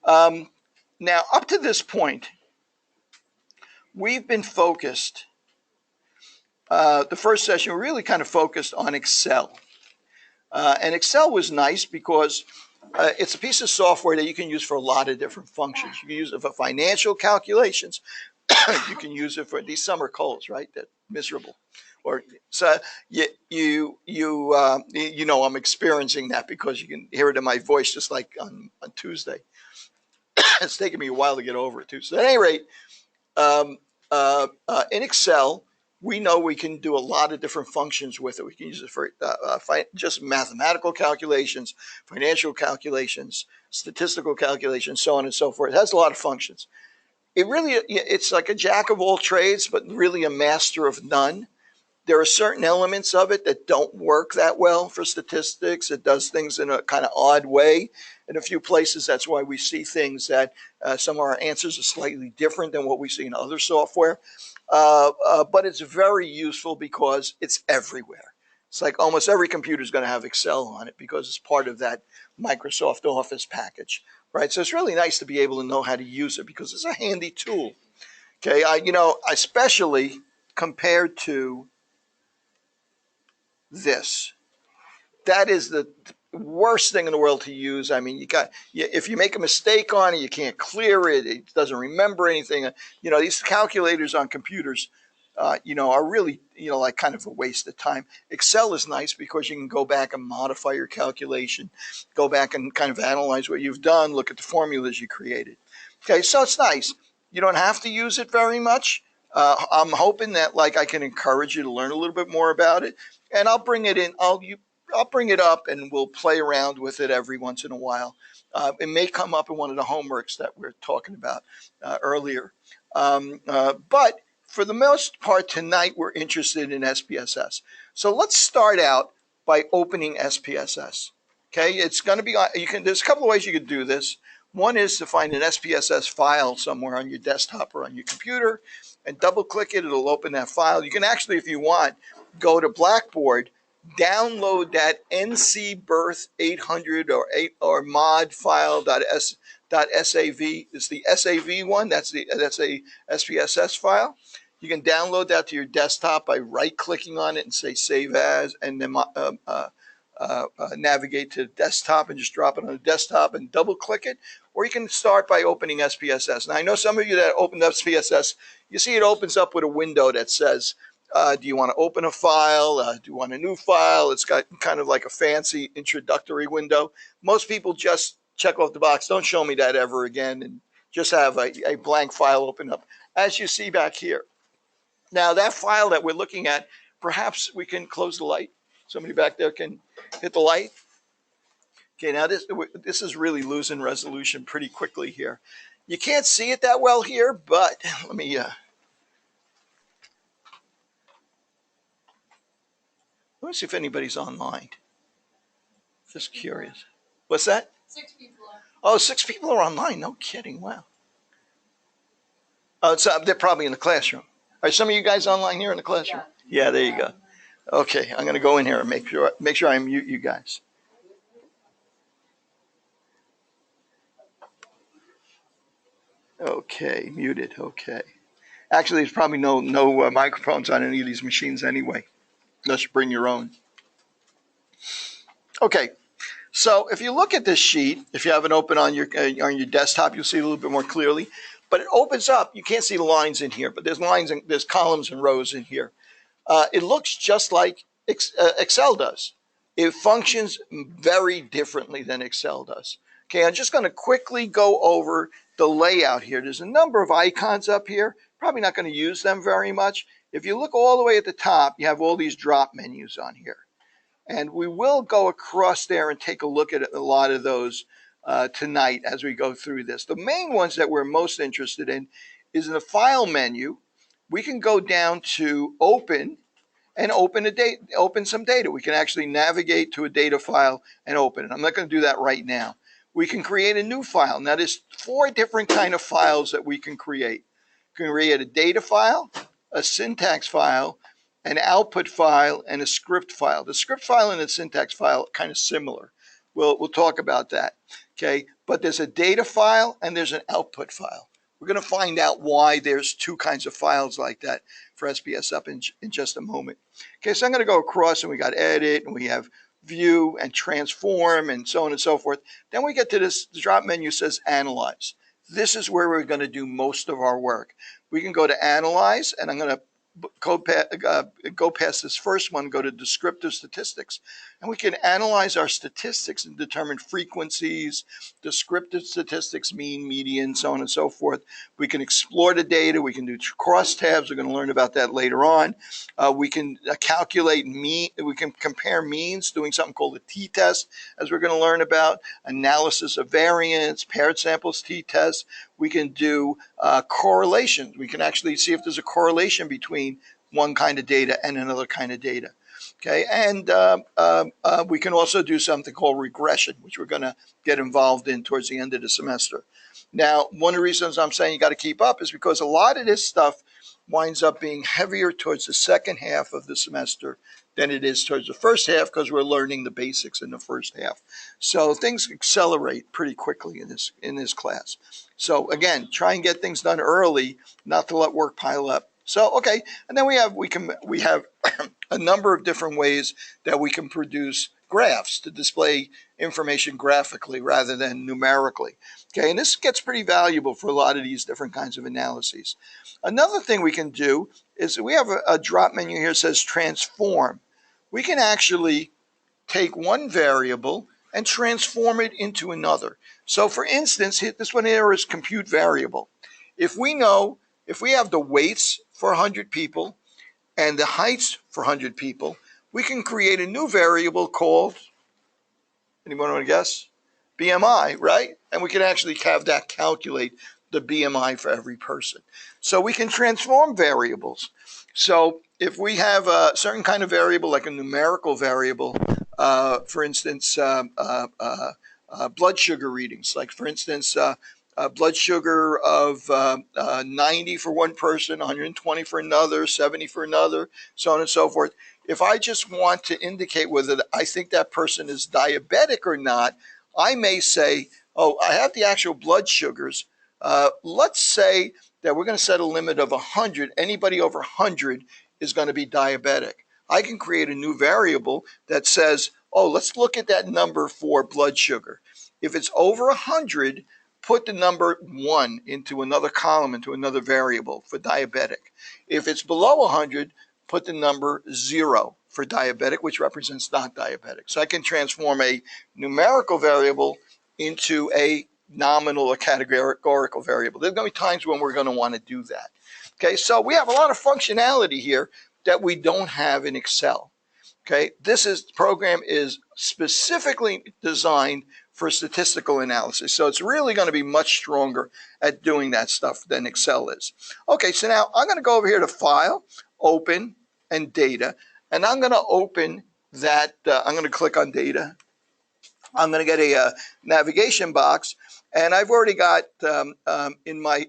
Now, up to this point, we've been focused, the first session, we really kind of focused on Excel. And Excel was nice because it's a piece of software that you can use for a lot of different functions. You can use it for financial calculations. You can use it for these summer colds, right? That miserable. Or so you know I'm experiencing that because you can hear it in my voice, just like on Tuesday. It's taken me a while to get over it too. So at any rate, in Excel, we know we can do a lot of different functions with it. We can use it for just mathematical calculations, financial calculations, statistical calculations, so on and so forth. It has a lot of functions. It's like a jack of all trades, but really a master of none. There are certain elements of it that don't work that well for statistics. It does things in a kind of odd way. In a few places, that's why we see things that some of our answers are slightly different than what we see in other software. But it's very useful because it's everywhere. It's like almost every computer is going to have Excel on it because it's part of that Microsoft Office package, right? So it's really nice to be able to know how to use it because it's a handy tool. Okay, especially compared to this. That is the worst thing in the world to use. I mean, if you make a mistake on it, you can't clear it. It doesn't remember anything. These calculators on computers, are really, like kind of a waste of time. Excel is nice because you can go back and modify your calculation, go back and kind of analyze what you've done, look at the formulas you created. Okay, so it's nice. You don't have to use it very much. I'm hoping that I can encourage you to learn a little bit more about it, and I'll bring it in. I'll bring it up and we'll play around with it every once in a while. It may come up in one of the homeworks that we're talking about earlier. But for the most part tonight, we're interested in SPSS. So let's start out by opening SPSS. Okay, it's going to be, there's a couple of ways you could do this. One is to find an SPSS file somewhere on your desktop or on your computer and double click it. It'll open that file. You can actually, if you want, go to Blackboard, download that NC-Birth 800 or mod file.sav. It's the SAV one. That's a SPSS file. You can download that to your desktop by right-clicking on it and say Save As, and then navigate to the desktop and just drop it on the desktop and double-click it. Or you can start by opening SPSS. Now, I know some of you that opened up SPSS, you see it opens up with a window that says, do you want to open a file? Do you want a new file? It's got kind of like a fancy introductory window. Most people just check off the box, don't show me that ever again, and just have a blank file open up, as you see back here. Now, that file that we're looking at, perhaps we can close the light. Somebody back there can hit the light. Okay, now this is really losing resolution pretty quickly here. You can't see it that well here, but let me see if anybody's online. Just curious. What's that? 6 people are. Oh, 6 people are online. No kidding. Wow. Oh, they're probably in the classroom. Are some of you guys online here in the classroom? Yeah, there you go. Okay, I'm going to go in here and make sure I mute you guys. Okay, muted. Okay. Actually, there's probably no microphones on any of these machines anyway, unless you bring your own. Okay, so if you look at this sheet, if you have it open on your desktop, you'll see it a little bit more clearly. But it opens up. You can't see the lines in here, but there's lines and there's columns and rows in here. It looks just like Excel does. It functions very differently than Excel does. Okay, I'm just going to quickly go over the layout here. There's a number of icons up here. Probably not going to use them very much. If you look all the way at the top, you have all these drop menus on here. And we will go across there and take a look at a lot of those tonight as we go through this. The main ones that we're most interested in is in the File menu. We can go down to Open and open some data. We can actually navigate to a data file and open it. I'm not going to do that right now. We can create a new file. Now, there's 4 different kind of files that we can create. We can create a data file, a syntax file, an output file, and a script file. The script file and the syntax file are kind of similar. We'll talk about that. Okay, but there's a data file and there's an output file. We're going to find out why there's two kinds of files like that for SPS up in just a moment. Okay, so I'm going to go across and we got edit and we have view and transform and so on and so forth. Then we get to this drop menu says analyze. This is where we're going to do most of our work. We can go to analyze and I'm going to go past this first one, go to descriptive statistics, and we can analyze our statistics and determine frequencies, descriptive statistics, mean, median, so on and so forth. We can explore the data. We can do crosstabs. We're going to learn about that later on. We can calculate mean. We can compare means, doing something called a t-test, as we're going to learn about, analysis of variance, paired samples t-test. We can do correlations. We can actually see if there's a correlation between one kind of data and another kind of data. Okay, and we can also do something called regression, which we're going to get involved in towards the end of the semester. Now, one of the reasons I'm saying you got to keep up is because a lot of this stuff winds up being heavier towards the second half of the semester than it is towards the first half because we're learning the basics in the first half. So things accelerate pretty quickly in this class. So again, try and get things done early, not to let work pile up. So okay, and then we have a number of different ways that we can produce graphs to display information graphically rather than numerically. Okay, and this gets pretty valuable for a lot of these different kinds of analyses. Another thing we can do is we have a drop menu here that says transform. We can actually take one variable and transform it into another. So for instance, this one here is compute variable. If we have the weights for 100 people and the heights for 100 people, we can create a new variable called, anyone want to guess? BMI, right? And we can actually have that calculate the BMI for every person. So we can transform variables. So if we have a certain kind of variable, like a numerical variable, for instance, blood sugar readings, like for instance, blood sugar of 90 for one person, 120 for another, 70 for another, so on and so forth. If I just want to indicate whether I think that person is diabetic or not, I may say, oh, I have the actual blood sugars. Let's say that we're going to set a limit of 100. Anybody over 100 is going to be diabetic. I can create a new variable that says, oh, let's look at that number for blood sugar. If it's over 100, put the number 1 into another column, into another variable for diabetic. If it's below 100, put the number 0 for diabetic, which represents not diabetic. So I can transform a numerical variable into a nominal or categorical variable. There's going to be times when we're going to want to do that. Okay, so we have a lot of functionality here that we don't have in Excel. Okay, this program is specifically designed for statistical analysis. So it's really going to be much stronger at doing that stuff than Excel is. Okay, so now I'm going to go over here to File, Open, and Data. And I'm going to open that, I'm going to click on Data. I'm going to get a navigation box. And I've already got in my,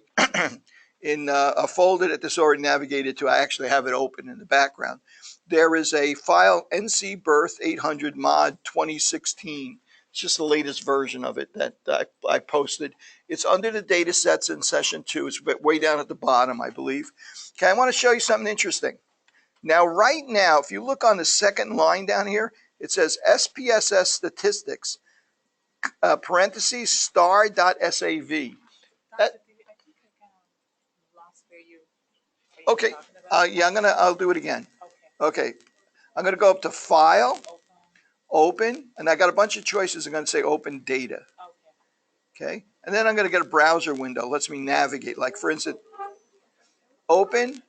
in a folder that this already navigated to, I actually have it open in the background. There is a file, NC Birth 800 Mod 2016. It's just the latest version of it that I posted. It's under the data sets in Session 2. It's way down at the bottom, I believe. Okay, I want to show you something interesting. Now, right now, if you look on the second line down here, it says SPSS statistics, parentheses, star.sav. Okay, yeah, I'll do it again. Okay, I'm going to go up to File, Open, and I got a bunch of choices. I'm going to say Open Data. Okay, and then I'm going to get a browser window. Lets me navigate. Like for instance, Open,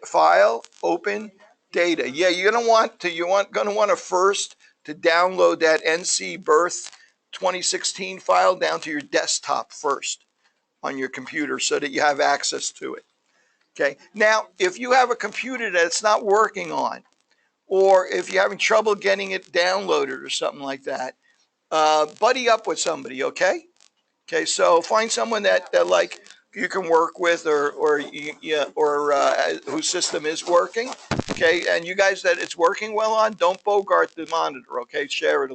File, Open, Data. Yeah, you're going to want to first to download that NC Birth 2016 file down to your desktop first on your computer so that you have access to it. Okay, now if you have a computer that it's not working on, or if you're having trouble getting it downloaded or something like that, buddy up with somebody, okay? Okay, so find someone that like you can work with, or whose system is working, okay? And you guys that it's working well on, don't bogart the monitor, okay? Share it.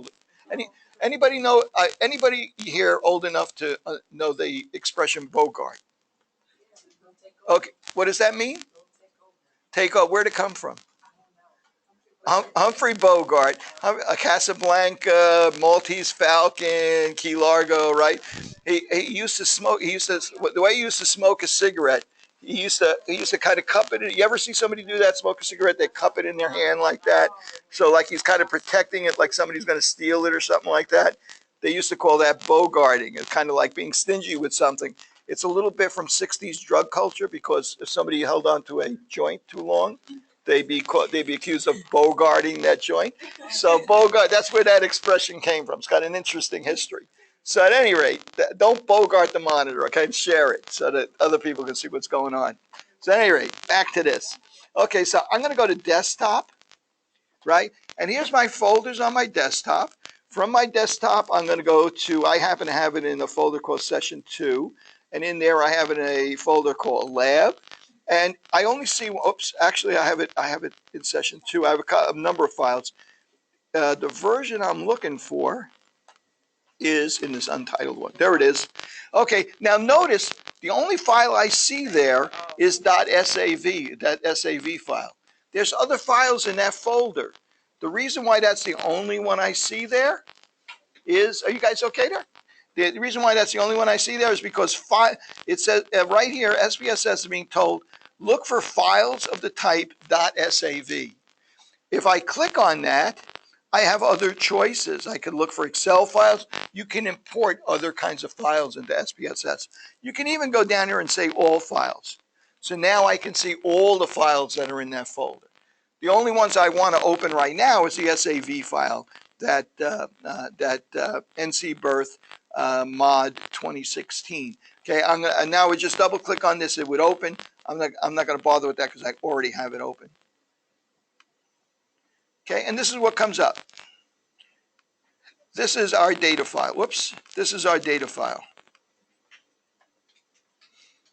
Anybody know? Anybody here old enough to know the expression Bogart? Okay, what does that mean? Take off. Where'd it come from? Humphrey Bogart, Casablanca, Maltese Falcon, Key Largo, right? He used to smoke. He used to the way he used to smoke a cigarette. He used to kind of cup it. You ever see somebody do that? Smoke a cigarette, they cup it in their hand like that. So like he's kind of protecting it, like somebody's going to steal it or something like that. They used to call that bogarting. It's kind of like being stingy with something. It's a little bit from '60s drug culture because if somebody held on to a joint too long, they'd be accused of bogarting that joint. So bogart, that's where that expression came from. It's got an interesting history. So at any rate, don't bogart the monitor, okay? Share it so that other people can see what's going on. So at any rate, back to this. Okay, so I'm going to go to desktop, right? And here's my folders on my desktop. From my desktop, I'm going to go to, I happen to have it in a folder called Session2. And in there, I have it in a folder called Lab. And I only see, oops, actually I have it in Session2. I have a number of files. The version I'm looking for is in this untitled one. There it is. Okay, now notice the only file I see there is .sav, that SAV file. There's other files in that folder. The reason why that's the only one I see there is, are you guys okay there? The reason why that's the only one I see there is because it says right here, SPSS is being told, look for files of the type .sav. If I click on that, I have other choices. I could look for Excel files. You can import other kinds of files into SPSS. You can even go down here and say all files. So now I can see all the files that are in that folder. The only ones I want to open right now is the SAV file, that NC Birth mod 2016. Okay, and now we just double click on this, it would open. I'm not going to bother with that because I already have it open. Okay, and this is what comes up. This is our data file. Whoops, this is our data file.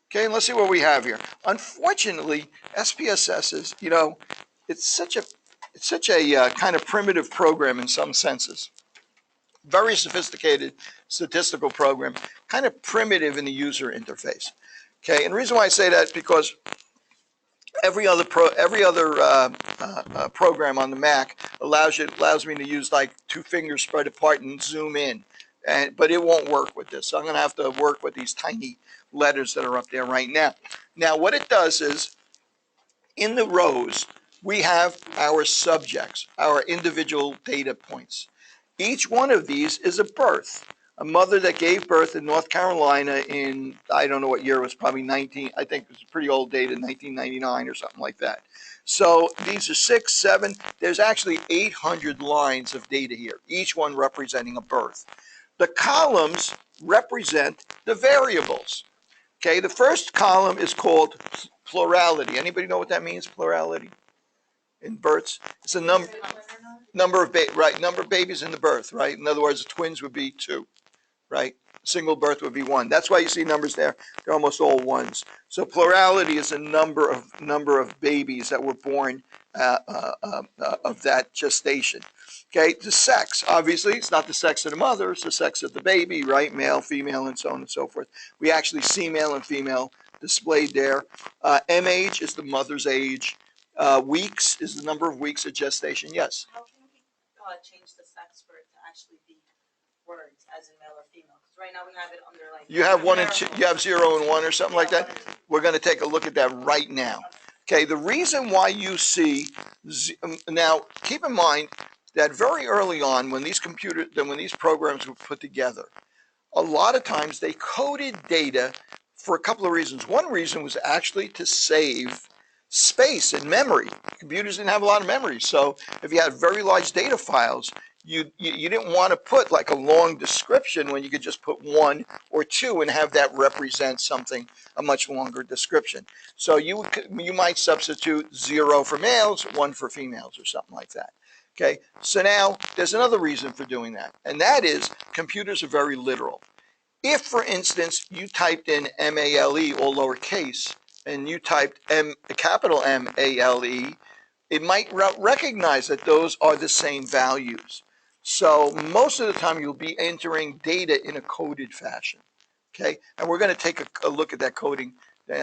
Okay, and let's see what we have here. Unfortunately, SPSS is, it's such a kind of primitive program in some senses. Very sophisticated statistical program, kind of primitive in the user interface. Okay, and the reason why I say that is because every other program on the Mac allows me to use like two fingers spread apart and zoom in, but it won't work with this. So I'm going to have to work with these tiny letters that are up there right now. Now what it does is, in the rows we have our subjects, our individual data points. Each one of these is a birth. A mother that gave birth in North Carolina in, I don't know what year it was, probably I think it was pretty old data, 1999 or something like that. So these are 6, 7, there's actually 800 lines of data here, each one representing a birth. The columns represent the variables. Okay, the first column is called plurality. Anybody know what that means, plurality? In births, it's a number of babies in the birth, right? In other words, twins would be 2. Right? Single birth would be 1. That's why you see numbers there. They're almost all 1s. So plurality is a number of babies that were born of that gestation. Okay, the sex, obviously, it's not the sex of the mother, it's the sex of the baby, right? Male, female, and so on and so forth. We actually see male and female displayed there. MH is the mother's age. Weeks is the number of weeks of gestation. Yes? How can we change the sex for it to actually be words, as in male or female? Because right now we have it under like. You have 1 and 2. You have 0 and 1 or something like that. We're going to take a look at that right now. Okay. The reason why you see now, keep in mind that very early on, when these programs were put together, a lot of times they coded data for a couple of reasons. One reason was actually to save space and memory. Computers didn't have a lot of memory, so if you had very large data files, you didn't want to put like a long description when you could just put 1 or 2 and have that represent something, a much longer description. So you might substitute 0 for males, 1 for females, or something like that. Okay, so now there's another reason for doing that, and that is computers are very literal. If, for instance, you typed in M-A-L-E, all lowercase, and you typed capital M-A-L-E, it might recognize that those are the same values. So most of the time you'll be entering data in a coded fashion. Okay, and we're going to take a look at that coding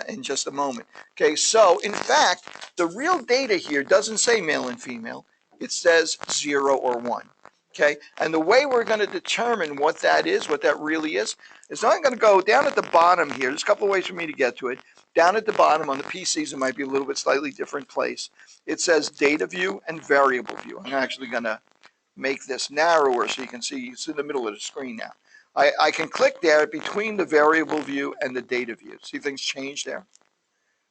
in just a moment. Okay, so in fact, the real data here doesn't say male and female. It says 0 or 1. Okay, and the way we're going to determine what that is, what that really is I'm going to go down at the bottom here. There's a couple of ways for me to get to it. Down at the bottom on the PCs, it might be a little bit slightly different place. It says data view and variable view. I'm actually going to make this narrower so you can see it's in the middle of the screen now. I can click there between the variable view and the data view. See things change there,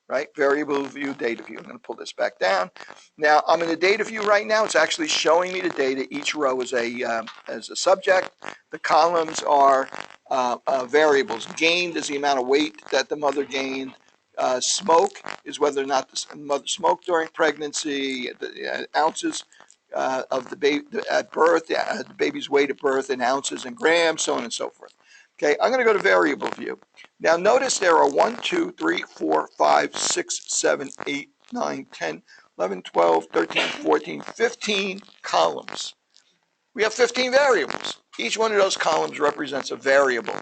right? Variable view, data view. I'm going to pull this back down. Now I'm in the data view right now. It's actually showing me the data. Each row is a subject. The columns are variables. Gained is the amount of weight that the mother gained. Smoke is whether or not the mother smoked during pregnancy. The ounces of the baby at birth, the baby's weight at birth in ounces and grams, so on and so forth. Okay, I'm going to go to variable view. Now notice there are 1, 2, 3, 4, 5, 6, 7, 8, 9, 10, 11, 12, 13, 14, 15 columns. We have 15 variables. Each one of those columns represents a variable.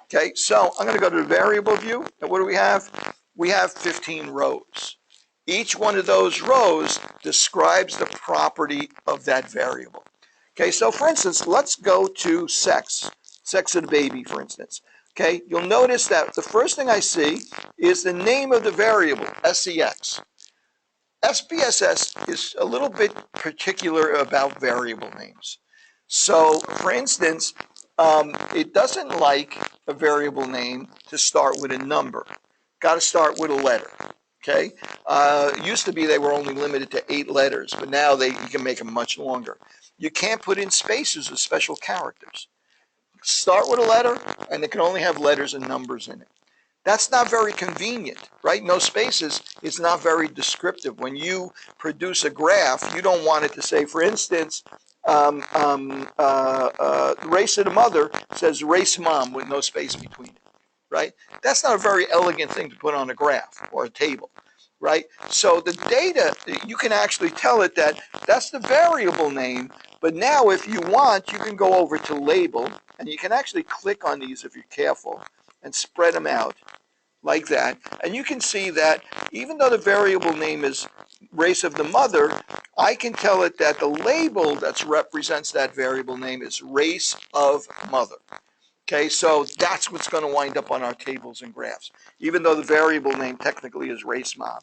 Okay, so I'm going to go to the variable view, and what do we have? We have 15 rows. Each one of those rows describes the property of that variable. Okay, so for instance, let's go to sex of the baby, for instance. Okay, you'll notice that the first thing I see is the name of the variable, SEX. SPSS is a little bit particular about variable names. So, for instance, it doesn't like a variable name to start with a number. Got to start with a letter. Okay. Used to be they were only limited to 8 letters, but now you can make them much longer. You can't put in spaces or special characters. Start with a letter, and it can only have letters and numbers in it. That's not very convenient, right? No spaces is not very descriptive. When you produce a graph, you don't want it to say, for instance, race of the mother says race mom with no space between it, right? That's not a very elegant thing to put on a graph or a table, right? So the data, you can actually tell it that that's the variable name, but now if you want, you can go over to label, and you can actually click on these if you're careful, and spread them out like that. And you can see that even though the variable name is race of the mother, I can tell it that the label that represents that variable name is race of mother. Okay, so that's what's going to wind up on our tables and graphs, even though the variable name technically is race mom.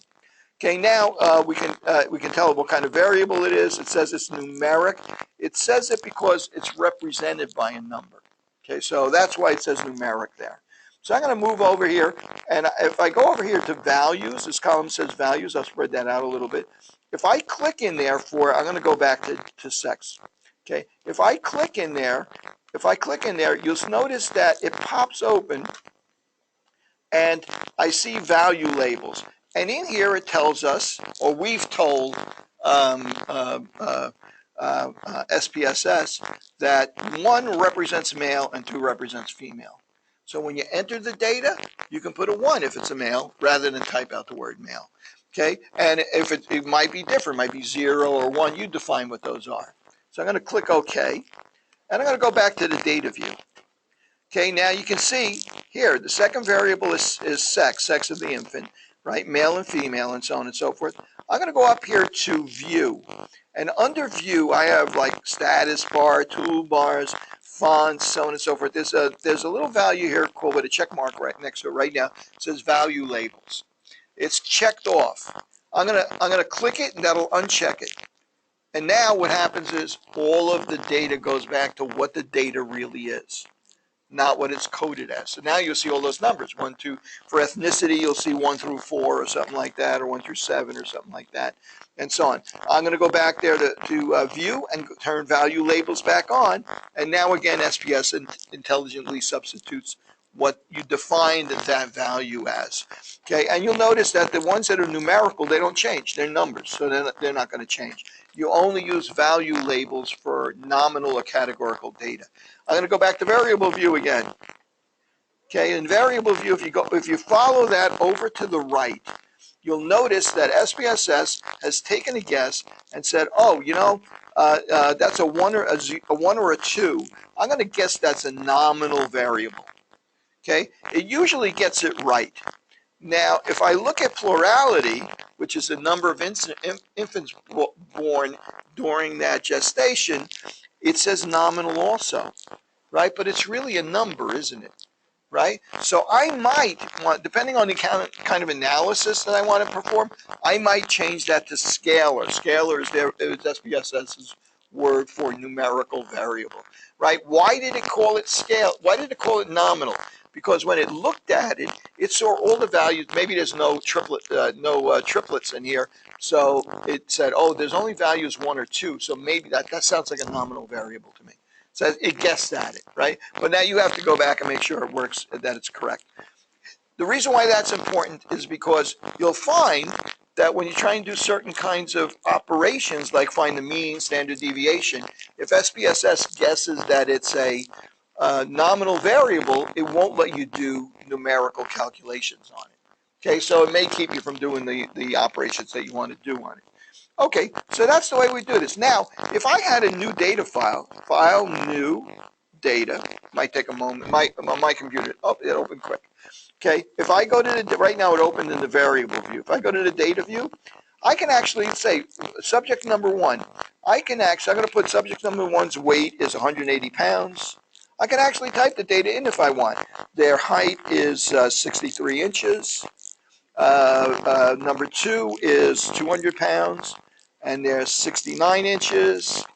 Okay, now we can tell what kind of variable it is. It says it's numeric. It says it because it's represented by a number. Okay, so that's why it says numeric there. So I'm going to move over here, and if I go over here to values, this column says values. I'll spread that out a little bit. If I click in there I'm going to go back to sex. Okay, if I click in there, you'll notice that it pops open, and I see value labels. And in here it tells us, or we've told SPSS, that 1 represents male and 2 represents female. So when you enter the data, you can put a 1 if it's a male, rather than type out the word male. Okay, and if it might be different, it might be 0 or 1, you define what those are. So I'm going to click OK, and I'm going to go back to the data view. Okay, now you can see here, the second variable is sex of the infant, right? Male and female, and so on and so forth. I'm going to go up here to view. And under view, I have like status bar, toolbars, fonts, so on and so forth. There's a little value here called with a check mark right next to it right now. It says value labels. It's checked off. I'm gonna click it, and that'll uncheck it. And now what happens is all of the data goes back to what the data really is, not what it's coded as. So now you'll see all those numbers. 1, 2, for ethnicity, you'll see 1 through 4 or something like that, or 1 through 7 or something like that, and so on. I'm going to go back there to view and turn value labels back on. And now again, SPS intelligently substitutes what you defined that value as. Okay, and you'll notice that the ones that are numerical, they don't change. They're numbers, so they're not going to change. You only use value labels for nominal or categorical data. I'm going to go back to variable view again. Okay, in variable view, if you follow that over to the right, you'll notice that SPSS has taken a guess and said, oh, that's a 1 or a 1 or a 2. I'm going to guess that's a nominal variable. Okay, it usually gets it right. Now, if I look at plurality, which is the number of infants born during that gestation, it says nominal also, right? But it's really a number, isn't it? Right? So I might want, depending on the kind of analysis that I want to perform, I might change that to scalar. Scalar is SPSS's word for numerical variable, right? Why did it call it scale? Why did it call it nominal? Because when it looked at it, it saw all the values. Maybe there's no triplets in here, so it said, oh, there's only values 1 or 2. So maybe that sounds like a nominal variable to me. So it guessed at it, right? But now you have to go back and make sure it works, that it's correct. The reason why that's important is because you'll find that when you try and do certain kinds of operations, like find the mean, standard deviation, if SPSS guesses that it's a nominal variable, it won't let you do numerical calculations on it. Okay, so it may keep you from doing the operations that you want to do on it. Okay, so that's the way we do this. Now, if I had a new data file, new data, might take a moment, my computer, oh, it opened quick. Okay, if I go to right now it opened in the variable view. If I go to the data view, I can actually say subject number 1. I'm going to put subject number 1's weight is 180 pounds. I can actually type the data in if I want. Their height is 63 inches. Number 2 is 200 pounds. And there's 69 inches,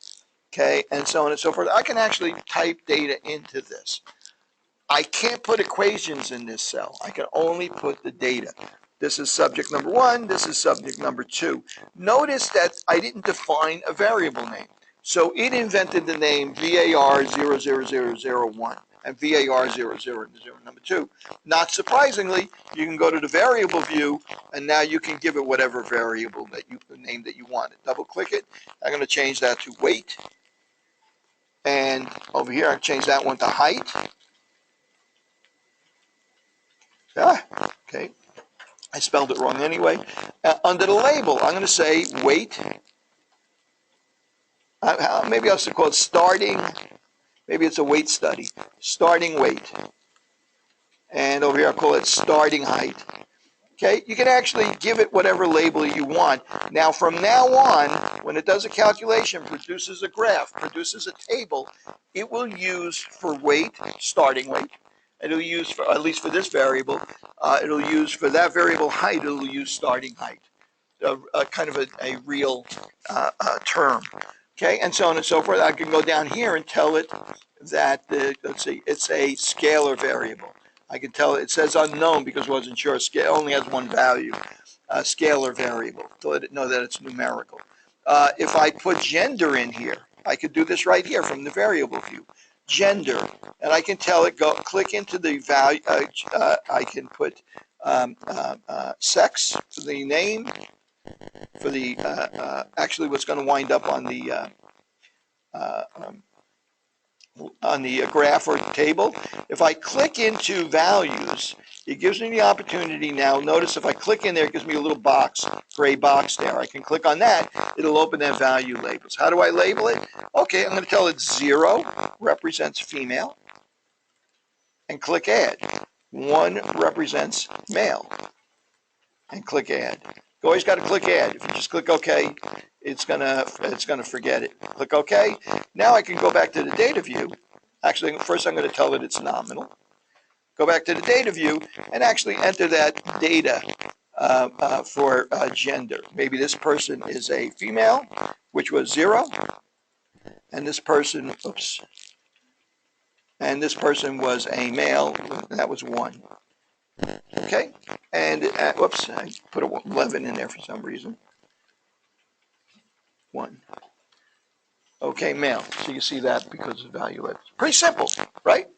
okay, and so on and so forth. I can actually type data into this. I can't put equations in this cell. I can only put the data. This is subject number 1. This is subject number 2. Notice that I didn't define a variable name. So it invented the name VAR00001 and VAR000 number 2. Not surprisingly, you can go to the variable view, and now you can give it whatever variable that the name that you want. Double click it. I'm going to change that to weight. And over here, I change that one to height. Okay. I spelled it wrong anyway. Under the label, I'm going to say weight. Maybe I'll call it starting. Maybe it's a weight study. Starting weight. And over here, I'll call it starting height. Okay, you can actually give it whatever label you want. Now, from now on, when it does a calculation, produces a graph, produces a table, it will use for weight, starting weight. It'll use, for, at least for this variable, it'll use for that variable height, it'll use starting height. Kind of a real term. Okay, and so on and so forth. I can go down here and tell it that, let's see, it's a scalar variable. I can tell it says unknown because it wasn't sure. It only has one value, scalar variable, to let it know that it's numerical. If I put gender in here, I could do this right here from the variable view. Gender, and I can tell it, go click into the value, I can put sex for the name, for the, actually what's going to wind up on the graph or table. If I click into values, it gives me the opportunity now. Notice if I click in there, it gives me a little box, gray box there. I can click on that. It'll open that value labels. How do I label it? Okay, I'm going to tell it 0 represents female and click add. 1 represents male and click add. You always got to click add. If you just click OK, it's gonna forget it. Click OK. Now I can go back to the data view. Actually, first I'm going to tell it it's nominal. Go back to the data view and actually enter that data for gender. Maybe this person is a female, which was 0, and this person, oops, and this person was a male, and that was 1. Okay, and whoops, I put 11 in there for some reason. 1. Okay, male. So you see that because of value labels. Pretty simple, right?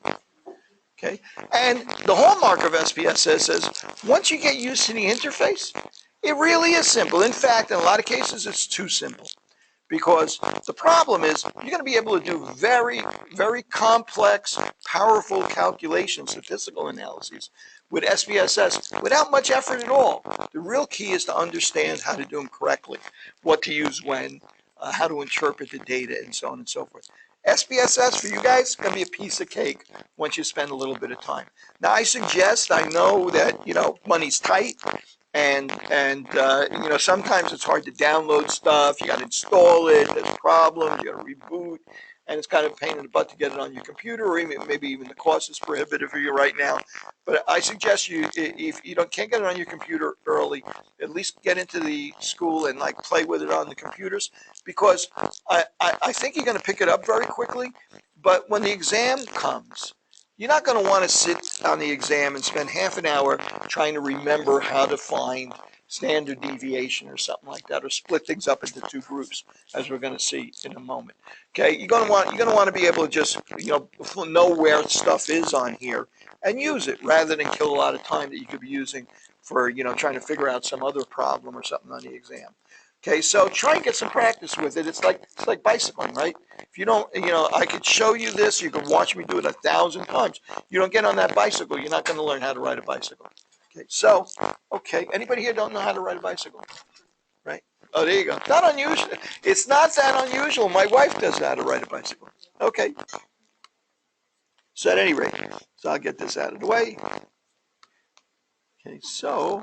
Okay, and the hallmark of SPSS is once you get used to the interface, it really is simple. In fact, in a lot of cases, it's too simple. Because the problem is you're going to be able to do very, very complex, powerful calculations, statistical analyses with SPSS without much effort at all. The real key is to understand how to do them correctly, what to use when, how to interpret the data, and so on and so forth. SPSS for you guys is going to be a piece of cake once you spend a little bit of time. Now, I know that, money's tight, and sometimes it's hard to download stuff. You got to install it. There's problems. You got to reboot, and it's kind of a pain in the butt to get it on your computer, or maybe even the cost is prohibitive for you right now. But I suggest you, if you can't get it on your computer early, at least get into the school and like play with it on the computers, because I think you're going to pick it up very quickly. But when the exam comes, you're not going to want to sit on the exam and spend half an hour trying to remember how to find standard deviation or something like that, or split things up into two groups, as we're going to see in a moment. Okay, you're going to want to be able to just know where stuff is on here and use it, rather than kill a lot of time that you could be using for trying to figure out some other problem or something on the exam. Okay, so try and get some practice with it. It's like bicycling, right? If you don't, I could show you this. You can watch me do it 1,000 times. You don't get on that bicycle, you're not going to learn how to ride a bicycle. Okay, anybody here don't know how to ride a bicycle, right? Oh, there you go. Not unusual. It's not that unusual. My wife does know how to ride a bicycle. Okay. So at any rate, so I'll get this out of the way. Okay, so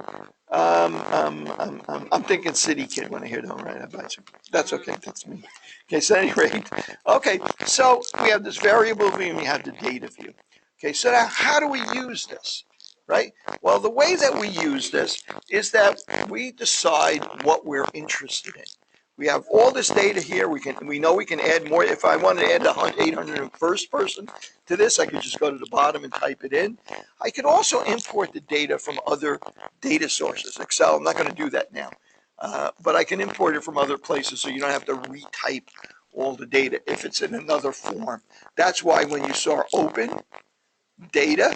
I'm thinking city kid when I hear don't ride a bicycle. That's okay. That's me. Okay, so at any rate, okay, so we have this variable view and we have the data view. Okay, so now how do we use this, right? Well, the way that we use this is that we decide what we're interested in. We have all this data here. We know we can add more. If I wanted to add the 801st person to this, I could just go to the bottom and type it in. I could also import the data from other data sources. Excel, I'm not going to do that now. But I can import it from other places, so you don't have to retype all the data if it's in another form. That's why when you saw open data,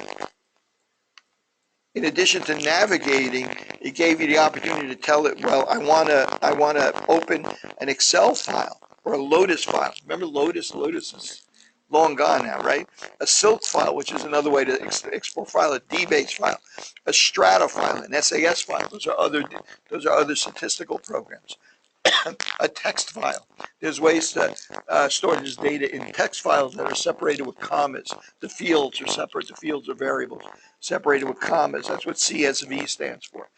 in addition to navigating, it gave you the opportunity to tell it, well, I want to open an Excel file or a Lotus file. Remember Lotus? Lotus is long gone now, right? A Silk file, which is another way to export file, a DBase file, a Strata file, an SAS file. Those are other statistical programs. A text file. There's ways to store this data in text files that are separated with commas. The fields are separate. The fields are variables separated with commas. That's what CSV stands for.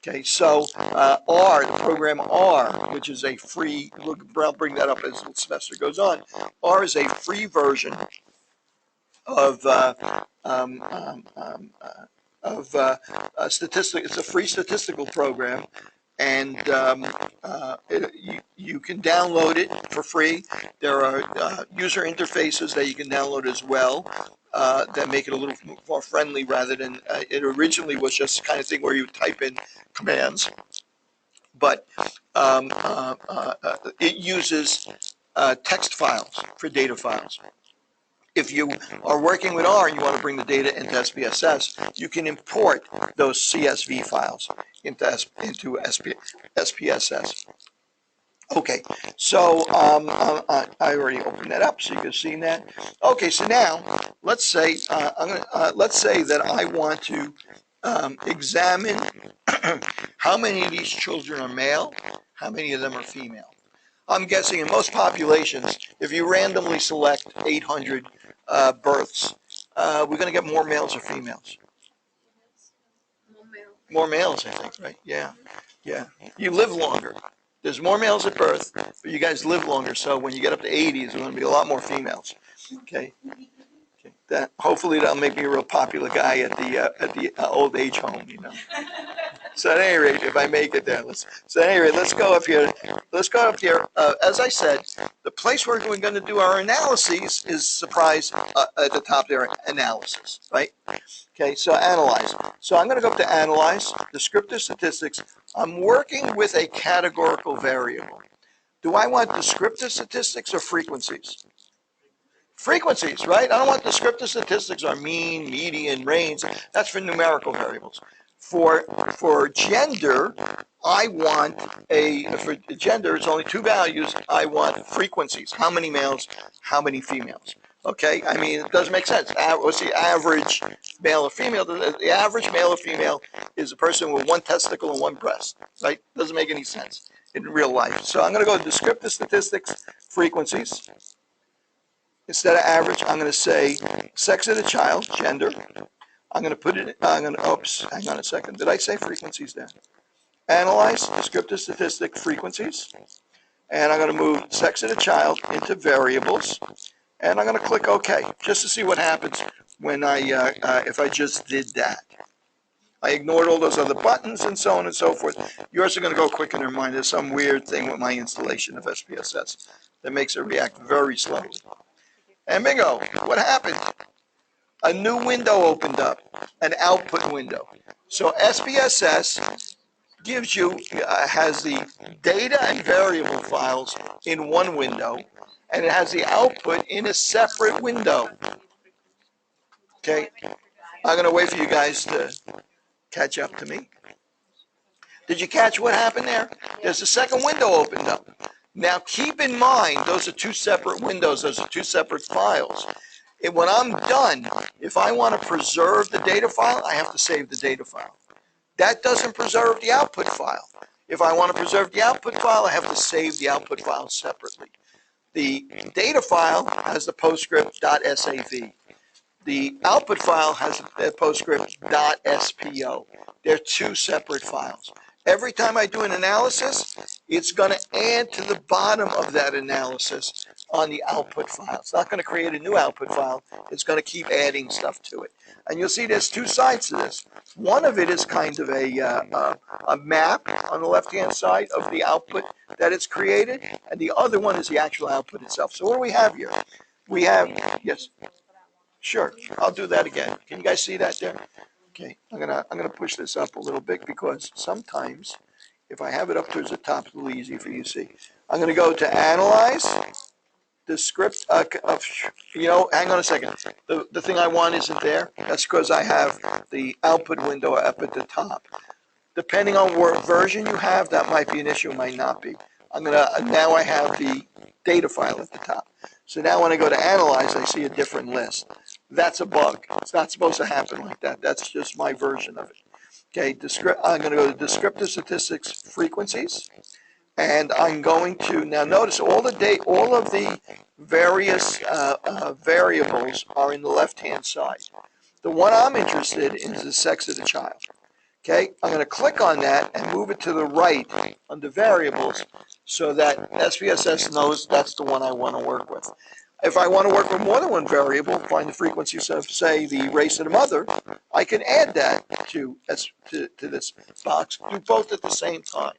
Okay, so R, the program R, which is a free, I'll bring that up as the semester goes on. R is a free version of statistics. It's a free statistical program, and you can download it for free. There are user interfaces that you can download as well that make it a little more friendly, rather than it originally was just the kind of thing where you type in commands. But it uses text files for data files. If you are working with R and you want to bring the data into SPSS, you can import those CSV files into SPSS. Okay, so I already opened that up, so you can see that. Okay, so now let's say let's say that I want to examine how many of these children are male, how many of them are female. I'm guessing in most populations, if you randomly select 800 births, we're going to get more males or females. More males, I think, right? Yeah, yeah. You live longer. There's more males at birth, but you guys live longer. So when you get up to 80, there's going to be a lot more females. Okay. That hopefully that'll make me a real popular guy at the old age home, So at any rate, if I make it there, let's go up here. Let's go up here. As I said, the place where we're going to do our analyses is surprise at the top there, analysis, right? Okay, so analyze. So I'm going to go up to analyze, descriptive statistics. I'm working with a categorical variable. Do I want descriptive statistics or frequencies? Frequencies, right? I don't want descriptive statistics or mean, median, range. That's for numerical variables. For gender, for gender, it's only two values. I want frequencies. How many males, how many females? Okay, I mean, it doesn't make sense. What's the average male or female? The average male or female is a person with one testicle and one breast, right? Doesn't make any sense. in real life. So I'm going to go to descriptive statistics, frequencies. Instead of average, I'm going to say sex of the child, gender. I'm going to put it, oops, hang on a second. Did I say frequencies there? Analyze, descriptive statistic, frequencies. And I'm going to move sex of the child into variables. And I'm going to click OK, just to see what happens when if I just did that. I ignored all those other buttons and so on and so forth. Yours are going to go quicker than mine. There's some weird thing with my installation of SPSS that makes it react very slowly. And bingo, what happened? A new window opened up, an output window. So SPSS gives you, has the data and variable files in one window, and it has the output in a separate window. Okay, I'm going to wait for you guys to catch up to me. Did you catch what happened there? There's a second window opened up. Now keep in mind, those are two separate windows, those are two separate files. And when I'm done, if I want to preserve the data file, I have to save the data file. That doesn't preserve the output file. If I want to preserve the output file, I have to save the output file separately. The data file has the PostScript.sav. The output file has a PostScript.spo. They're two separate files. Every time I do an analysis, it's going to add to the bottom of that analysis on the output file. It's not going to create a new output file. It's going to keep adding stuff to it. And you'll see there's two sides to this. One of it is kind of a map on the left-hand side of the output that it's created, and the other one is the actual output itself. So what do we have here? We have, yes. Sure, I'll do that again. Can you guys see that there? Okay, I'm gonna push this up a little bit because sometimes if I have it up towards the top, it's a little easy for you to see. I'm gonna go to Analyze, the script. Hang on a second. The thing I want isn't there. That's because I have the output window up at the top. Depending on what version you have, that might be an issue, might not be. Now I have the data file at the top. So now when I go to Analyze, I see a different list. That's a bug. It's not supposed to happen like that. That's just my version of it. Okay, I'm going to go to Descriptive Statistics Frequencies, and I'm going to, now notice all of the various variables are in the left-hand side. The one I'm interested in is the sex of the child. Okay, I'm going to click on that and move it to the right under variables so that SPSS knows that's the one I want to work with. If I want to work with more than one variable, find the frequencies of, say, the race of the mother, I can add that to this box, do both at the same time.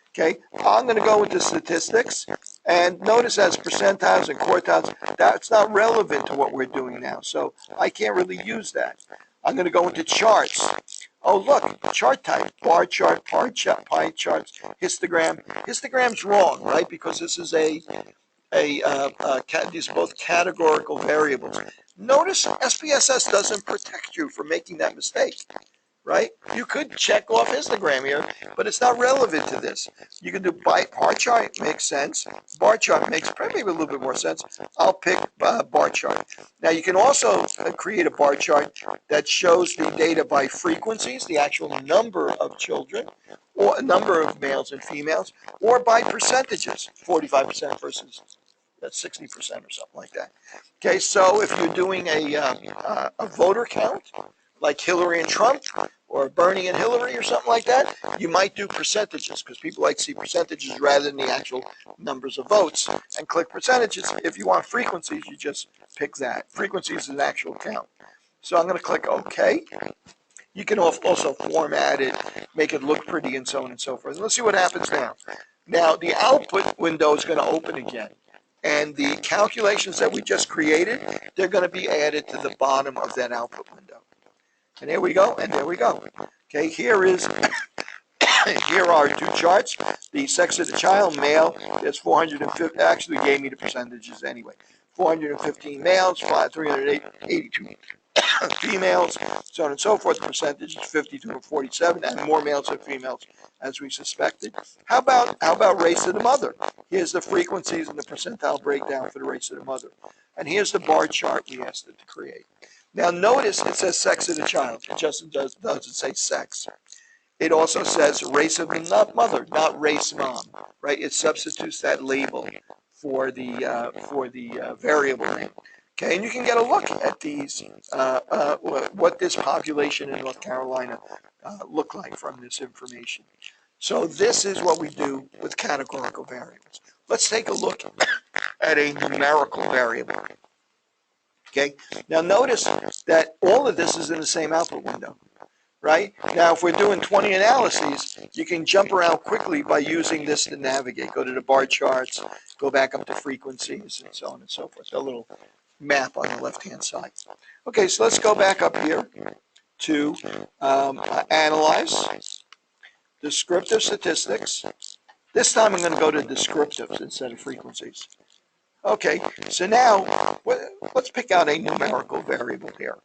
Okay, I'm going to go into statistics, and notice as percentiles and quartiles, that's not relevant to what we're doing now, so I can't really use that. I'm going to go into charts. Oh, look, chart type, bar chart, pie charts, histogram. Histogram's wrong, right? Because this is these are both categorical variables. Notice SPSS doesn't protect you from making that mistake, right? You could check off histogram here, but it's not relevant to this. You can do bar chart, makes sense. Bar chart makes probably a little bit more sense. I'll pick bar chart. Now you can also create a bar chart that shows the data by frequencies, the actual number of children, or a number of males and females, or by percentages, 45% versus 60% or something like that. Okay, so if you're doing a voter count, like Hillary and Trump, or Bernie and Hillary or something like that, you might do percentages because people like to see percentages rather than the actual numbers of votes and click percentages. If you want frequencies, you just pick that. Frequencies is an actual count. So I'm going to click OK. You can also format it, make it look pretty and so on and so forth. Let's see what happens now. Now the output window is going to open again. And the calculations that we just created, they're going to be added to the bottom of that output window. And there we go, and there we go. Okay, here are two charts. The sex of the child, male, there's 450, actually gave me the percentages anyway. 415 males, 382 females, so on and so forth. The percentage is 52 to 47, and more males than females, as we suspected. How about race of the mother? Here's the frequencies and the percentile breakdown for the race of the mother. And here's the bar chart we asked it to create. Now notice it says sex of the child. It just doesn't say sex. It also says race of the mother, not race mom, right? It substitutes that label for the variable name. Okay, and you can get a look at these, what this population in North Carolina look like from this information. So this is what we do with categorical variables. Let's take a look at a numerical variable. Okay, now notice that all of this is in the same output window, right? Now, if we're doing 20 analyses, you can jump around quickly by using this to navigate. Go to the bar charts, go back up to frequencies, and so on and so forth. A little map on the left-hand side. Okay, so let's go back up here to analyze, descriptive statistics. This time I'm going to go to descriptives instead of frequencies. Okay, so now let's pick out a numerical variable here.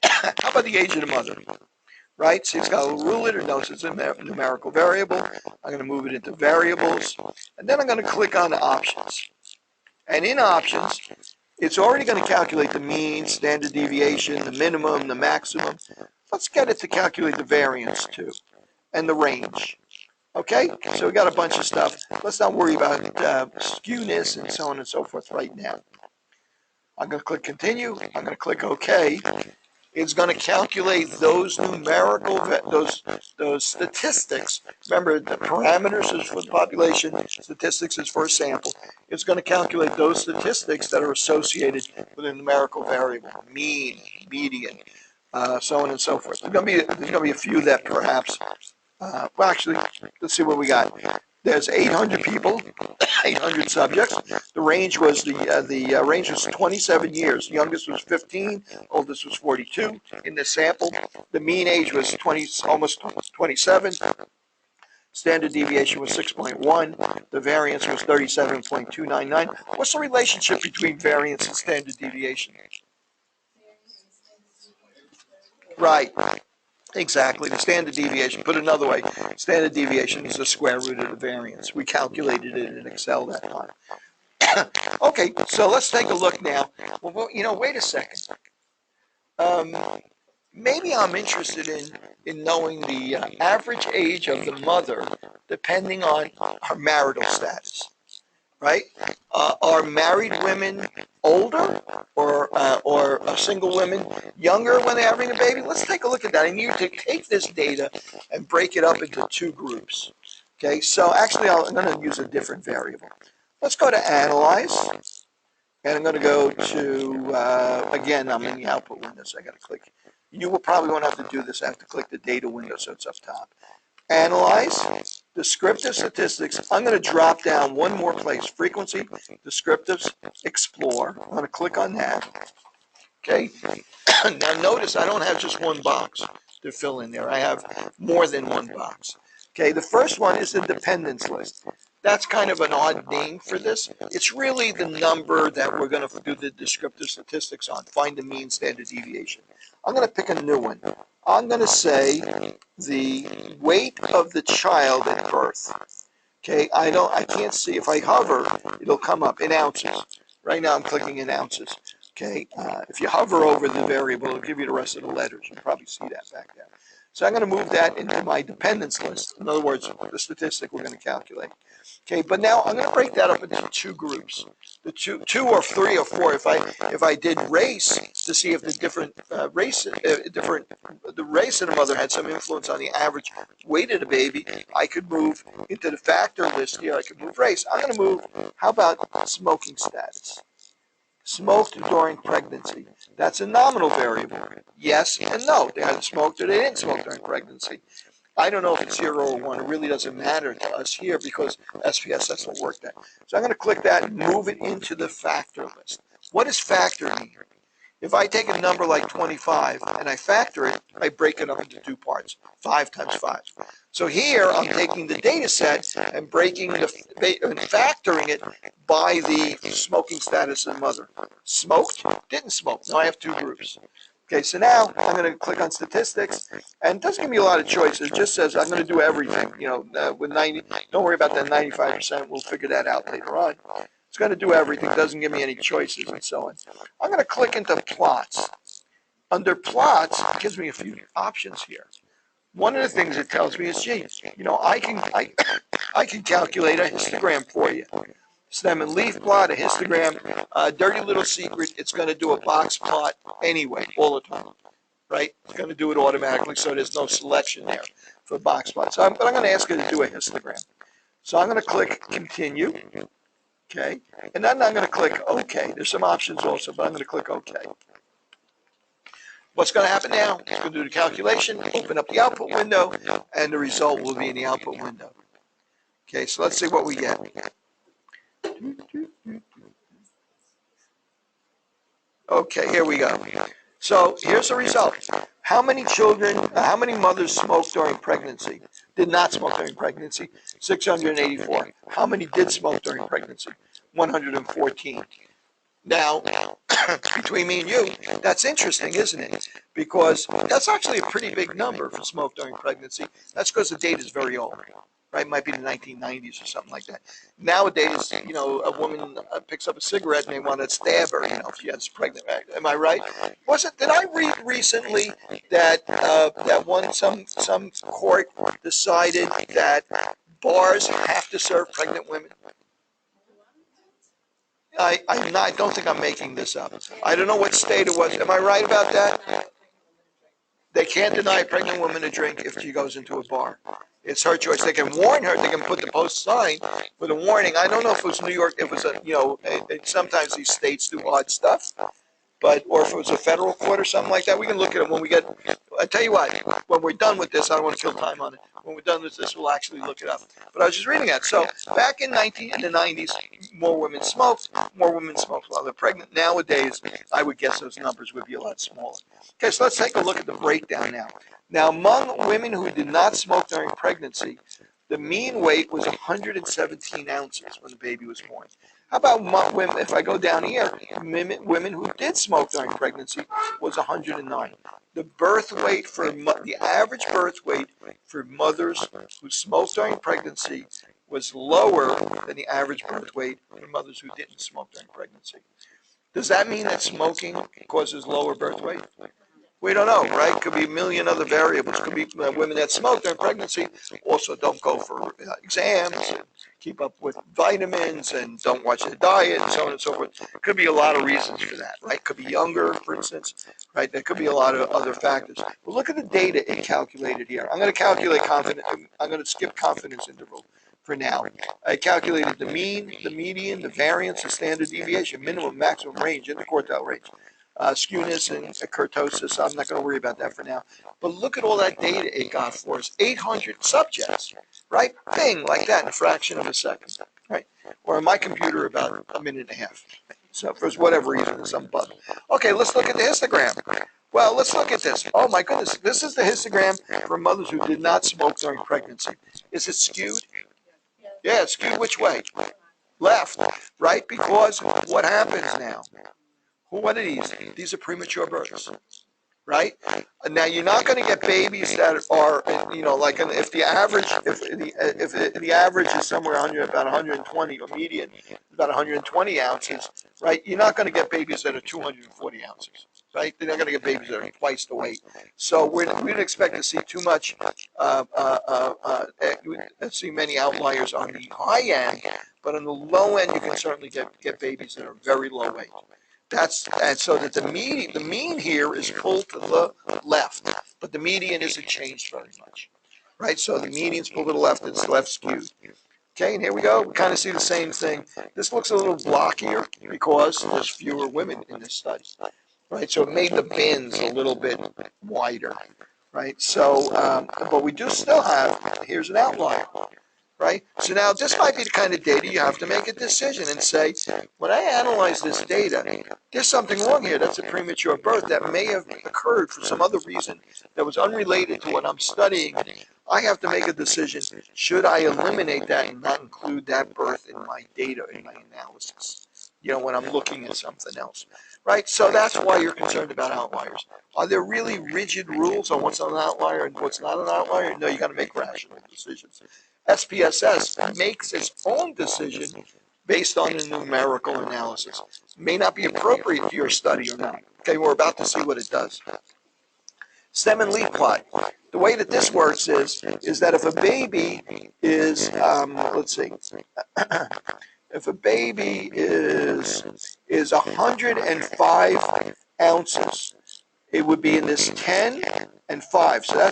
How about the age of the mother? Right, so it's got a rule or notes. It's a numerical variable. I'm going to move it into variables, and then I'm going to click on options. And in options, it's already going to calculate the mean, standard deviation, the minimum, the maximum. Let's get it to calculate the variance too, and the range. Okay, so we got a bunch of stuff. Let's not worry about skewness and so on and so forth right now. I'm going to click continue. I'm going to click OK. It's going to calculate those numerical, those statistics. Remember, the parameters is for the population, statistics is for a sample. It's going to calculate those statistics that are associated with a numerical variable, mean, median, so on and so forth. There's going to be a few that perhaps, well, actually, let's see what we got. There's 800 people, 800 subjects. The range was range was 27 years. The youngest was 15, oldest was 42 in the sample. The mean age was almost 27. Standard deviation was 6.1. The variance was 37.299. What's the relationship between variance and standard deviation? Right. Exactly, the standard deviation. Put another way, standard deviation is the square root of the variance. We calculated it in Excel that time. Okay, so let's take a look now. Well, wait a second. Maybe I'm interested in knowing the average age of the mother depending on her marital status, right? Are married women older or single women younger when they're having a baby? Let's take a look at that. I need to take this data and break it up into two groups. Okay, so actually I'm going to use a different variable. Let's go to Analyze, and I'm going to go to, again, I'm in the output window, so I got to click. You will probably won't have to do this. I have to click the data window, so it's up top. Analyze, descriptive statistics. I'm going to drop down one more place. Frequency, descriptives, explore. I'm going to click on that. Okay. Now notice I don't have just one box to fill in there. I have more than one box. Okay. The first one is the dependence list. That's kind of an odd name for this. It's really the number that we're going to do the descriptive statistics on. Find the mean, standard deviation. I'm going to pick a new one. I'm going to say the weight of the child at birth. Okay, I can't see. If I hover, it'll come up in ounces. Right now I'm clicking in ounces. Okay, if you hover over the variable, it'll give you the rest of the letters. You'll probably see that back there. So I'm going to move that into my dependence list. In other words, the statistic we're going to calculate. Okay, but now I'm going to break that up into two groups. The two or three or four. If I did race to see if the the race of the mother had some influence on the average weight of the baby, I could move into the factor list here. I could move race. I'm going to move. How about smoking status? Smoked during pregnancy. That's a nominal variable. Yes and no. They either smoked or they didn't smoke during pregnancy. I don't know if it's 0 or 1. It really doesn't matter to us here because SPSS will work that. So I'm going to click that and move it into the factor list. What does factor mean? If I take a number like 25 and I factor it, I break it up into two parts, 5 times 5. So here I'm taking the data set and factoring it by the smoking status of the mother. Smoked, didn't smoke. Now I have two groups. Okay, so now I'm going to click on statistics, and it doesn't give me a lot of choices. It just says I'm going to do everything. With 90, don't worry about that 95%. We'll figure that out later on. It's going to do everything. It doesn't give me any choices and so on. I'm going to click into plots. Under plots, it gives me a few options here. one of the things it tells me is, gee, I can calculate a histogram for you. Stem and leaf plot, a histogram, dirty little secret, it's going to do a box plot anyway, all the time, right? It's going to do it automatically, so there's no selection there for box plot. But I'm going to ask it to do a histogram. So I'm going to click continue, okay? And then I'm going to click OK. There's some options also, but I'm going to click OK. What's going to happen now? It's going to do the calculation, open up the output window, and the result will be in the output window. Okay, so let's see what we get. Okay, here we go. So here's the result. How many how many mothers smoked during pregnancy? Did not smoke during pregnancy? 684. How many did smoke during pregnancy? 114. Now, between me and you, that's interesting, isn't it? Because that's actually a pretty big number for smoke during pregnancy. That's because the data is very old, right? It might be the 1990s or something like that. Nowadays, a woman picks up a cigarette and they want to stab her, if she has pregnant. Am I right? Did I read recently that some court decided that bars have to serve pregnant women? I don't think I'm making this up. I don't know what state it was. Am I right about that? They can't deny a pregnant woman a drink if she goes into a bar. It's her choice. They can warn her. They can put the post sign with a warning. I don't know if it was New York. It was sometimes these states do odd stuff. Or if it was a federal court or something like that, we can look at it when we get. I tell you what, when we're done with this, I don't want to kill time on it. When we're done with this, we'll actually look it up. But I was just reading that. So back in the 90s, more women smoked. More women smoked while they're pregnant. Nowadays, I would guess those numbers would be a lot smaller. Okay, so let's take a look at the breakdown now. Now, among women who did not smoke during pregnancy, the mean weight was 117 ounces when the baby was born. How about women? If I go down here, women who did smoke during pregnancy was 109. The the average birth weight for mothers who smoked during pregnancy was lower than the average birth weight for mothers who didn't smoke during pregnancy. Does that mean that smoking causes lower birth weight? We don't know, right? Could be a million other variables. Could be women that smoke during pregnancy also don't go for exams and keep up with vitamins and don't watch their diet and so on and so forth. Could be a lot of reasons for that, right? Could be younger, for instance, right? There could be a lot of other factors. But look at the data it calculated here. I'm going to calculate confidence. I'm going to skip confidence interval for now. I calculated the mean, the median, the variance, the standard deviation, minimum, maximum range, and the quartile range. Skewness and kurtosis. I'm not going to worry about that for now. But look at all that data it got for us. 800 subjects, right? Bing, like that in a fraction of a second, right? Or on my computer, about a minute and a half. So for whatever reason, there's some bug. Okay, let's look at the histogram. Well, let's look at this. Oh my goodness, this is the histogram for mothers who did not smoke during pregnancy. Is it skewed? Yeah, it's skewed which way? Left, right? Because what happens now? What are these? These are premature births, right? Now you're not going to get babies that are, like if the average is somewhere about 120 or median, about 120 ounces, right? You're not going to get babies that are 240 ounces, right? They're not going to get babies that are twice the weight. So we don't expect to see too much, see many outliers on the high end, but on the low end you can certainly get babies that are very low weight. And so that the mean here is pulled to the left, but the median isn't changed very much, right? So the median's pulled to the left, it's left skewed. Okay, and here we go. We kind of see the same thing. This looks a little blockier because there's fewer women in this study, right? So it made the bins a little bit wider, right? So, but we do still have, here's an outline. Right? So now this might be the kind of data you have to make a decision and say, when I analyze this data, there's something wrong here. That's a premature birth that may have occurred for some other reason that was unrelated to what I'm studying. I have to make a decision. Should I eliminate that and not include that birth in my data, in my analysis? When I'm looking at something else. Right? So that's why you're concerned about outliers. Are there really rigid rules on what's an outlier and what's not an outlier? No, you got to make rational decisions. SPSS makes its own decision based on a numerical analysis. It may not be appropriate to your study or not. Okay, we're about to see what it does. Stem and leaf plot. The way that this works is that if a baby is, let's see, if a baby is 105 ounces, it would be in this 10 and 5. So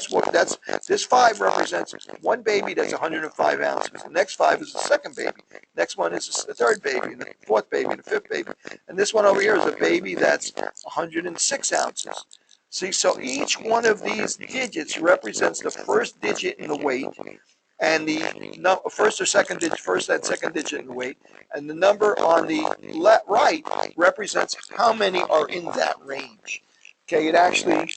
this 5 represents one baby that's 105 ounces. The next 5 is the second baby. Next one is the third baby, and the fourth baby, and the fifth baby. And this one over here is a baby that's 106 ounces. See, so each one of these digits represents the first digit in the weight, and the first and second digit in the weight, and the number on the right represents how many are in that range. Okay, it actually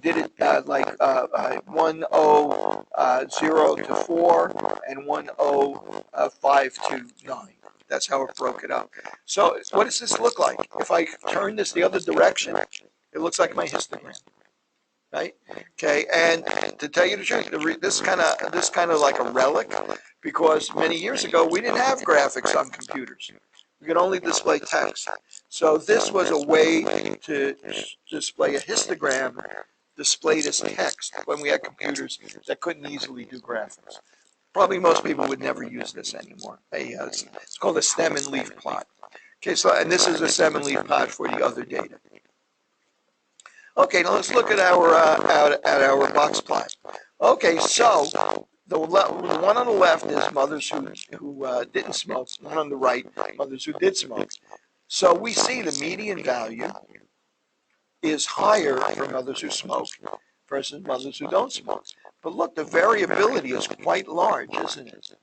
did it like 100 to 4 and 105 to 9. That's how it broke it up. So what does this look like? If I turn this the other direction, it looks like my histogram. Right? Okay, and to tell you the truth, this kind of like a relic, because many years ago we didn't have graphics on computers. We could only display text. So this was a way to display a histogram displayed as text when we had computers that couldn't easily do graphics. Probably most people would never use this anymore. It's called a stem and leaf plot. Okay, so and this is a stem and leaf plot for the other data. Okay, now let's look at our box plot. Okay, so the one on the left is mothers who didn't smoke. The one on the right, mothers who did smoke. So we see the median value is higher for mothers who smoke versus mothers who don't smoke. But look, the variability is quite large, isn't it?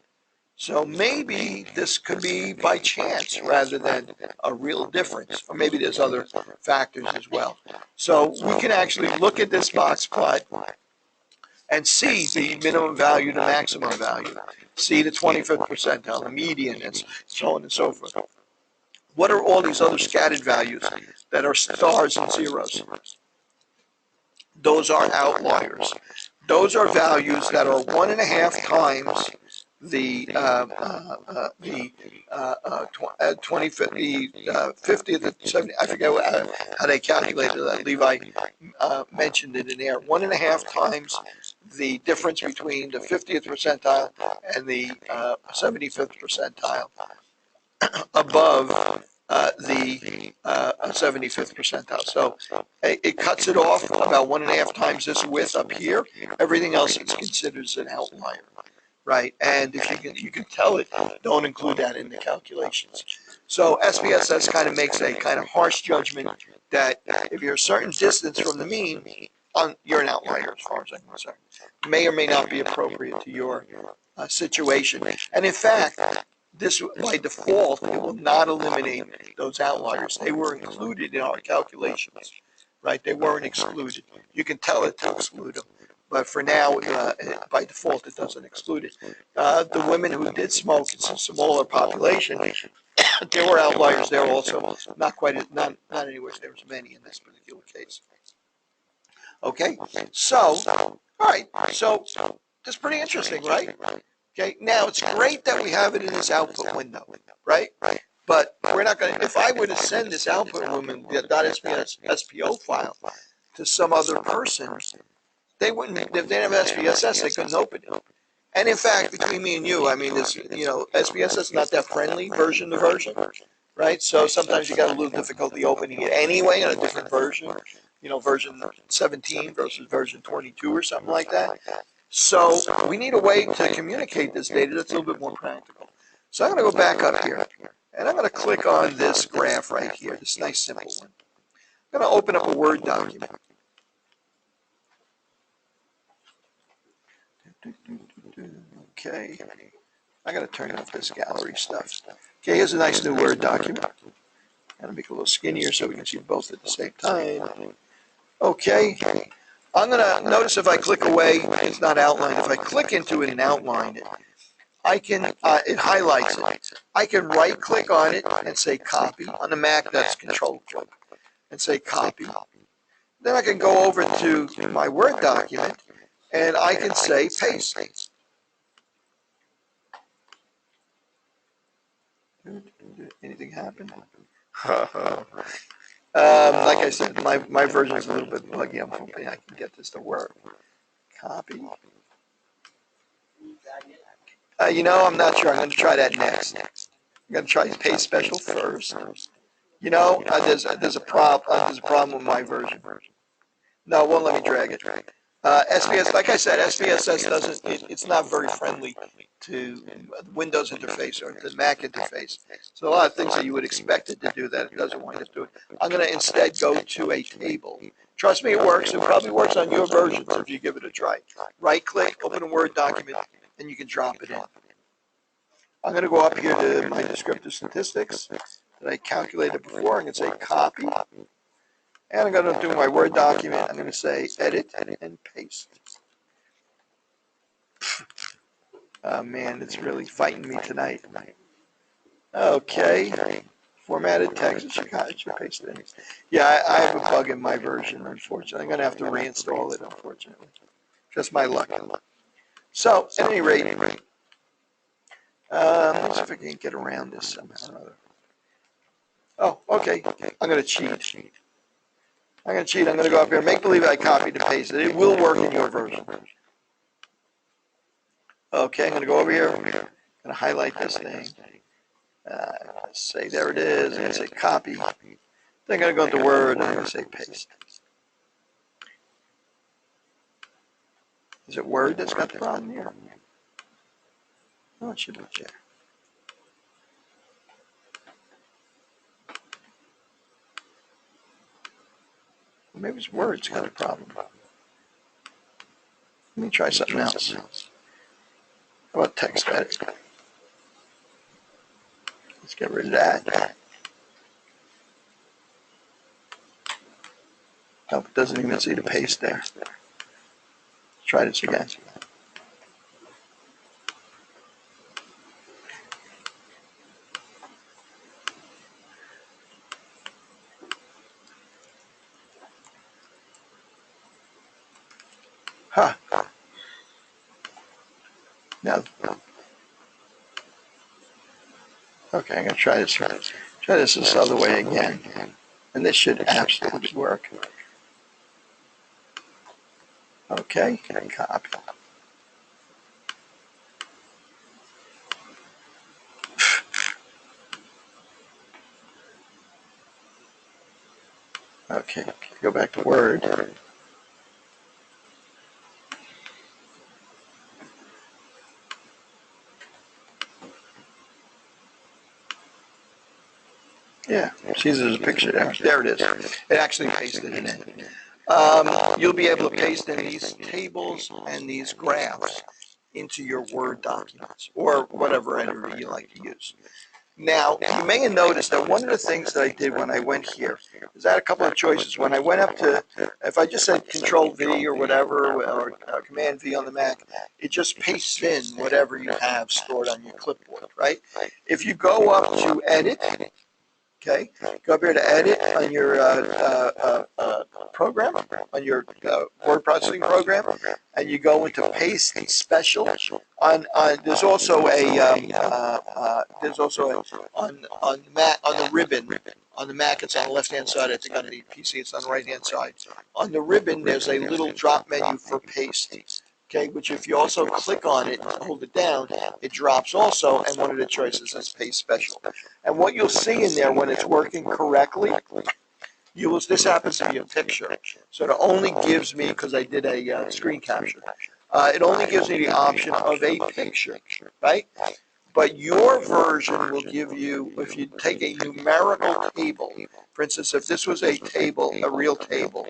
So maybe this could be by chance rather than a real difference, or maybe there's other factors as well. So we can actually look at this box plot and see the minimum value to maximum value, see the 25th percentile, the median, and so on and so forth. What are all these other scattered values that are stars and zeros? Those are outliers. Those are values that are 1.5 times the 50th to 70. I forget how they calculated that. Levi mentioned it in there. 1.5 times the difference between the 50th percentile and the 75th percentile above the 75th percentile. So it cuts it off about 1.5 times this width up here. Everything else is considered as an outlier, right? And if you can tell it, don't include that in the calculations. So SPSS kind of makes a kind of harsh judgment that if you're a certain distance from the mean, you're an outlier as far as I'm concerned. May or may not be appropriate to your situation. And in fact, this by default, it will not eliminate those outliers. They were included in our calculations, right? They weren't excluded. You can tell it to exclude them, but for now, by default, it doesn't exclude it. The women who did smoke, it's a smaller population. There were outliers there also, not anywhere near as many in this particular case. Okay, so all right, so that's pretty interesting, right? Okay, now it's great that we have it in this output window, right? But we're not going to, if I were to send this output window, the .SPO file to some other person, they wouldn't, if they didn't have SPSS, they couldn't open it. And in fact, between me and you, I mean, this, SPSS is not that friendly version to version, right? So sometimes you got a little difficulty opening it anyway on a different version, version 17 versus version 22 or something like that. So we need a way to communicate this data that's a little bit more practical. So I'm going to go back up here, and I'm going to click on this graph right here, this nice simple one. I'm going to open up a Word document. Okay, I got to turn off this gallery stuff. Okay, here's a nice new Word document. I'm going to make it a little skinnier so we can see both at the same time. Okay, I'm going to notice if I click away, it's not outlined. If I click into it and outline it, I can, it highlights it. I can right click on it and say copy. On the Mac, that's Control click, and say copy. Then I can go over to my Word document and I can say paste. Anything happen? Like I said, my version is a little bit buggy. I'm hoping I can get this to work. Copy. You know, I'm not sure. I'm going to try that next. I'm going to try paste special first. You know, there's a problem with my version. No, it won't let me drag it. SPS, like I said, SPSS doesn't. It's not very friendly to the Windows interface or the Mac interface. So a lot of things that you would expect it to do that it doesn't want to do. I'm going to instead go to a table. Trust me, it works. It probably works on your versions if you give it a try. Right-click, open a Word document, and you can drop it in. I'm going to go up here to my descriptive statistics that I calculated before. I'm going to say copy. And I'm going to do my Word document. I'm going to say edit and paste. Oh man, it's really fighting me tonight. Okay. Formatted text. It should paste it in. Yeah, I have a bug in my version, unfortunately. I'm going to have to reinstall it, unfortunately. Just my luck. So, at any rate, let's see if I can get around this somehow or other. Oh, okay. I'm going to cheat. I'm going to go up here, make believe I copied and pasted it. It will work in your version. Okay, I'm going to go over here. I'm going to highlight this thing. Say there it is. I'm going to say copy. Then I'm going to go into Word and I'm going to say paste. Is it Word that's got the problem here? Oh, it should be there. Maybe it's Word's got a problem. Let me try something else. How about text edit? Let's get rid of that. Nope, it doesn't even see the paste there. Let's try this again. Huh. Now, okay, I'm going to try this. Try this other way again. And this should absolutely work. Okay, copy. Okay, go back to Word. Yeah, see, there's a picture there. There it is. It actually pasted it in. You'll be able to paste in these tables and these graphs into your Word documents or whatever editor you like to use. Now, you may have noticed that one of the things that I did when I went here is I had a couple of choices. When I went up to, if I just said Control V or whatever, or Command V on the Mac, it just pastes in whatever you have stored on your clipboard, right? If you go up to Edit, okay, go up here to Edit on your program, on your word processing program, and you go into Paste Special. There's also on the ribbon. On the Mac, it's on the left-hand side. I think on the PC, it's on the right-hand side. On the ribbon, there's a little drop menu for paste. Okay, which if you also click on it and hold it down, it drops also, and one of the choices is Paste Special. And what you'll see in there when it's working correctly, this happens to be a picture, so it only gives me, because I did a screen capture, it only gives me the option of a picture, right? But your version will give you, if you take a numerical table, for instance, if this was a table, a real table,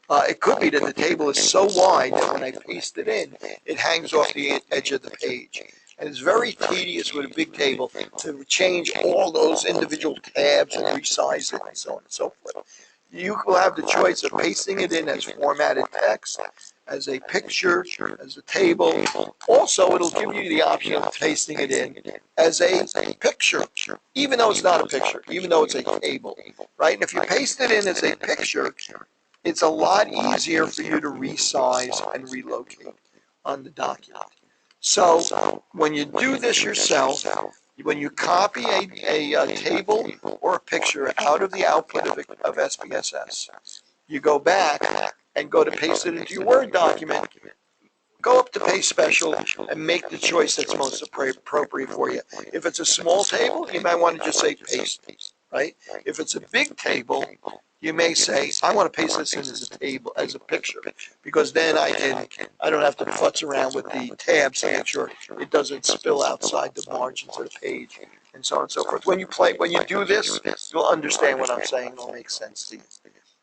it could be that the table is so wide that when I paste it in, it hangs off the edge of the page. And it's very tedious with a big table to change all those individual tabs and resize it and so on and so forth. You will have the choice of pasting it in as formatted text, as a picture, as a table. Also, it'll give you the option of pasting it in as a picture, even though it's not a picture, even though it's a table, right? And if you paste it in as a picture, it's a lot easier for you to resize and relocate on the document. So when you do this yourself, When you copy a table or a picture out of the output of SPSS, you go back and go to paste it into your Word document. Go up to Paste Special and make the choice that's most appropriate for you. If it's a small table, you might want to just say paste, right? If it's a big table, you may say, I want to paste this in as a table, as a picture, because then I don't have to futz around with the tabs to make sure it doesn't spill outside the margins of the page, and so on and so forth. When you do this, you'll understand what I'm saying. It'll make sense to you.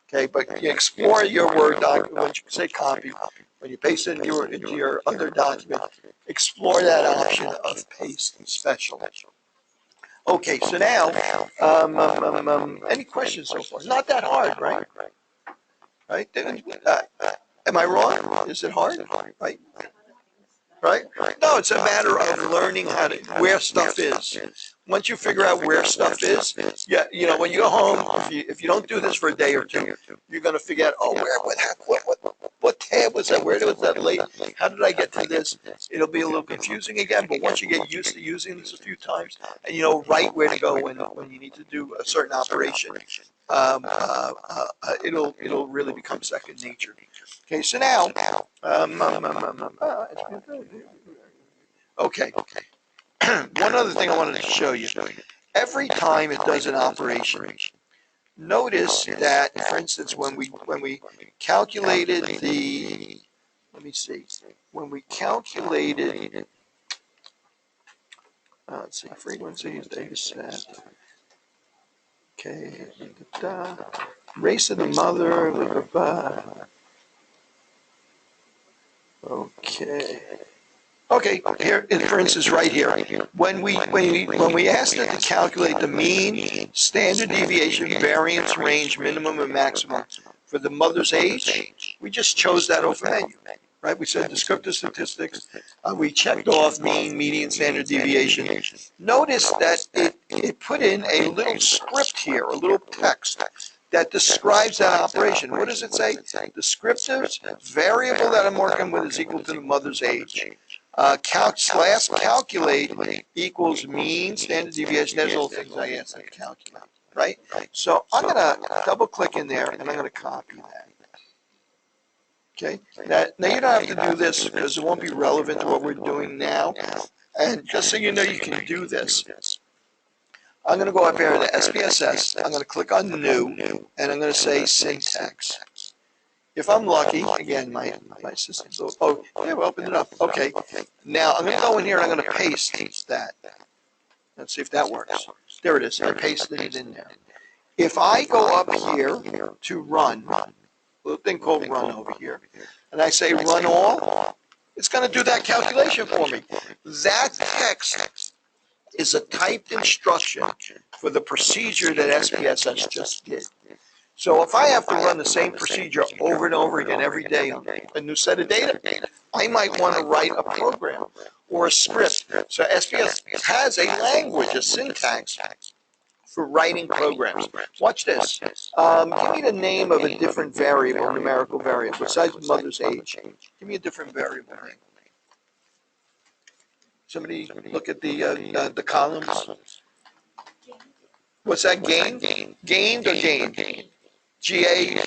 Okay, but you explore your Word document. When you say copy, when you paste it into your other document, explore that option of Paste Special. Okay, so now, any questions so far? Not that hard, right? Right? Am I wrong? Is it hard? Right? Right? No, it's a matter of learning where stuff is. Once you figure out where stuff is, yeah, when you go home, if you don't do this for a day or two, you're going to figure out, oh, what tab was that? Where was that late? How did I get to this? It'll be a little confusing again, but once you get used to using this a few times, and you know right where to go when you need to do a certain operation, it'll really become second nature. Okay, so now, okay. One other thing I wanted to show you. Every time it does an operation, notice that, for instance, when we calculated the, let me see, when we calculated, let's see, frequencies, data set, okay, race of the mother, blah, blah, blah. Okay, here, for instance, right here, when we asked it to calculate the mean, standard deviation, variance, range, minimum, and maximum for the mother's age, we just chose that off the menu, right? We said descriptive statistics. We checked off mean, median, standard deviation. Notice that it put in a little script here, a little text that describes that operation. What does it say? Descriptive variable that I'm working with is equal to the mother's age. Calculate equals mean, standard deviation. There's all things I asked them to calculate, right? So I'm going to double click in there and I'm going to copy that. Okay. Now you don't have to do this because it won't be relevant to what we're doing now. And just so you know, you can do this. I'm going to go up here to SPSS. I'm going to click on New, and I'm going to say Syntax. If I'm lucky, again, my system's a little, oh, yeah, we opened it up. Okay. Now, I'm going to go in here, and I'm going to paste that. Let's see if that works. There it is. I pasted it in there. If I go up here to Run, a little thing called Run over here, and I say Run All, it's going to do that calculation for me. That text is a typed instruction for the procedure that SPSS just did. So if I have to run the same procedure over and over again every day on a new set of data, I might want to write a program or a script. So SPSS has a language, a syntax for writing programs. Watch this. Give me the name of a different variable, numerical variable, besides mother's age. Give me a different variable name. Somebody look at the columns. What's that, gain? Gained or gained? G-I-A-N-E-D?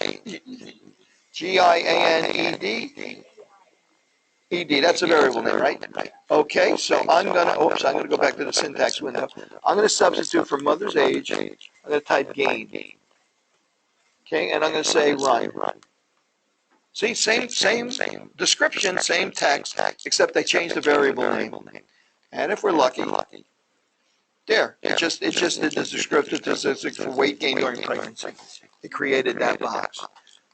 E-D, that's a variable name, right? Okay, so I'm going to go back to the syntax window. I'm going to substitute for mother's age. I'm going to type gain. Okay, and I'm going to say run. See, same description, same text, except I changed the variable name. And if we're lucky, there, it just did the descriptive statistics for weight gain during pregnancy. It created that box.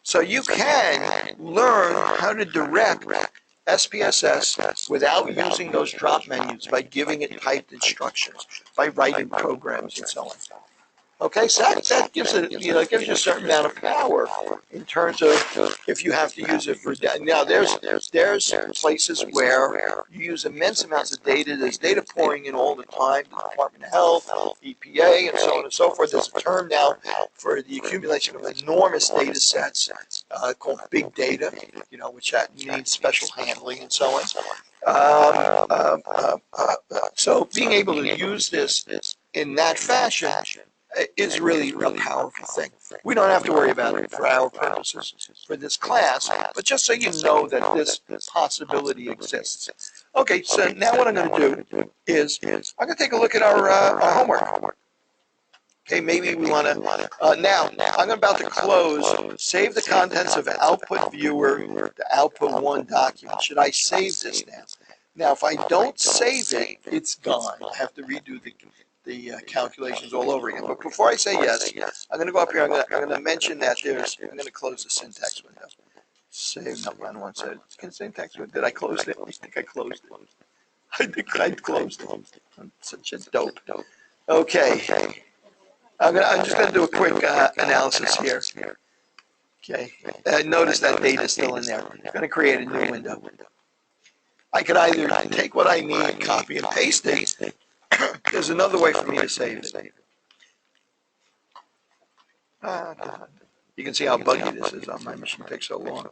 So you can learn how to direct SPSS without using those drop menus by giving it typed instructions, by writing programs and so on. Okay, so that gives it, it gives you a certain amount of power in terms of if you have to use it for data. Now, there's places where you use immense amounts of data. There's data pouring in all the time, the Department of Health, EPA, and so on and so forth. There's a term now for the accumulation of enormous data sets called big data, which means special handling and so on. So being able to use this in that fashion is really a powerful thing. We don't have to worry about it for our purposes for this class, but just so you know that this possibility exists. Okay, so now what I'm going to do is I'm going to take a look at our homework. Okay, maybe we want to, now, I'm about to close, save the contents of output viewer to output one document. Should I save this now? Now, if I don't save it, it's gone. I have to redo the calculations all over again. But before I say yes, I'm going to go up here. I'm going to mention that I'm going to close the syntax window. Save, no, I don't want to say it. Syntax window. Did I close it? I think I closed it. I think I closed it. I'm such a dope. Okay. I'm just going to do a quick analysis here. Okay. Notice that data is still in there. I'm going to create a new window. I could either take what I need, copy and paste it. There's another way for me to save it. You can see how buggy this is on my machine. It takes so long.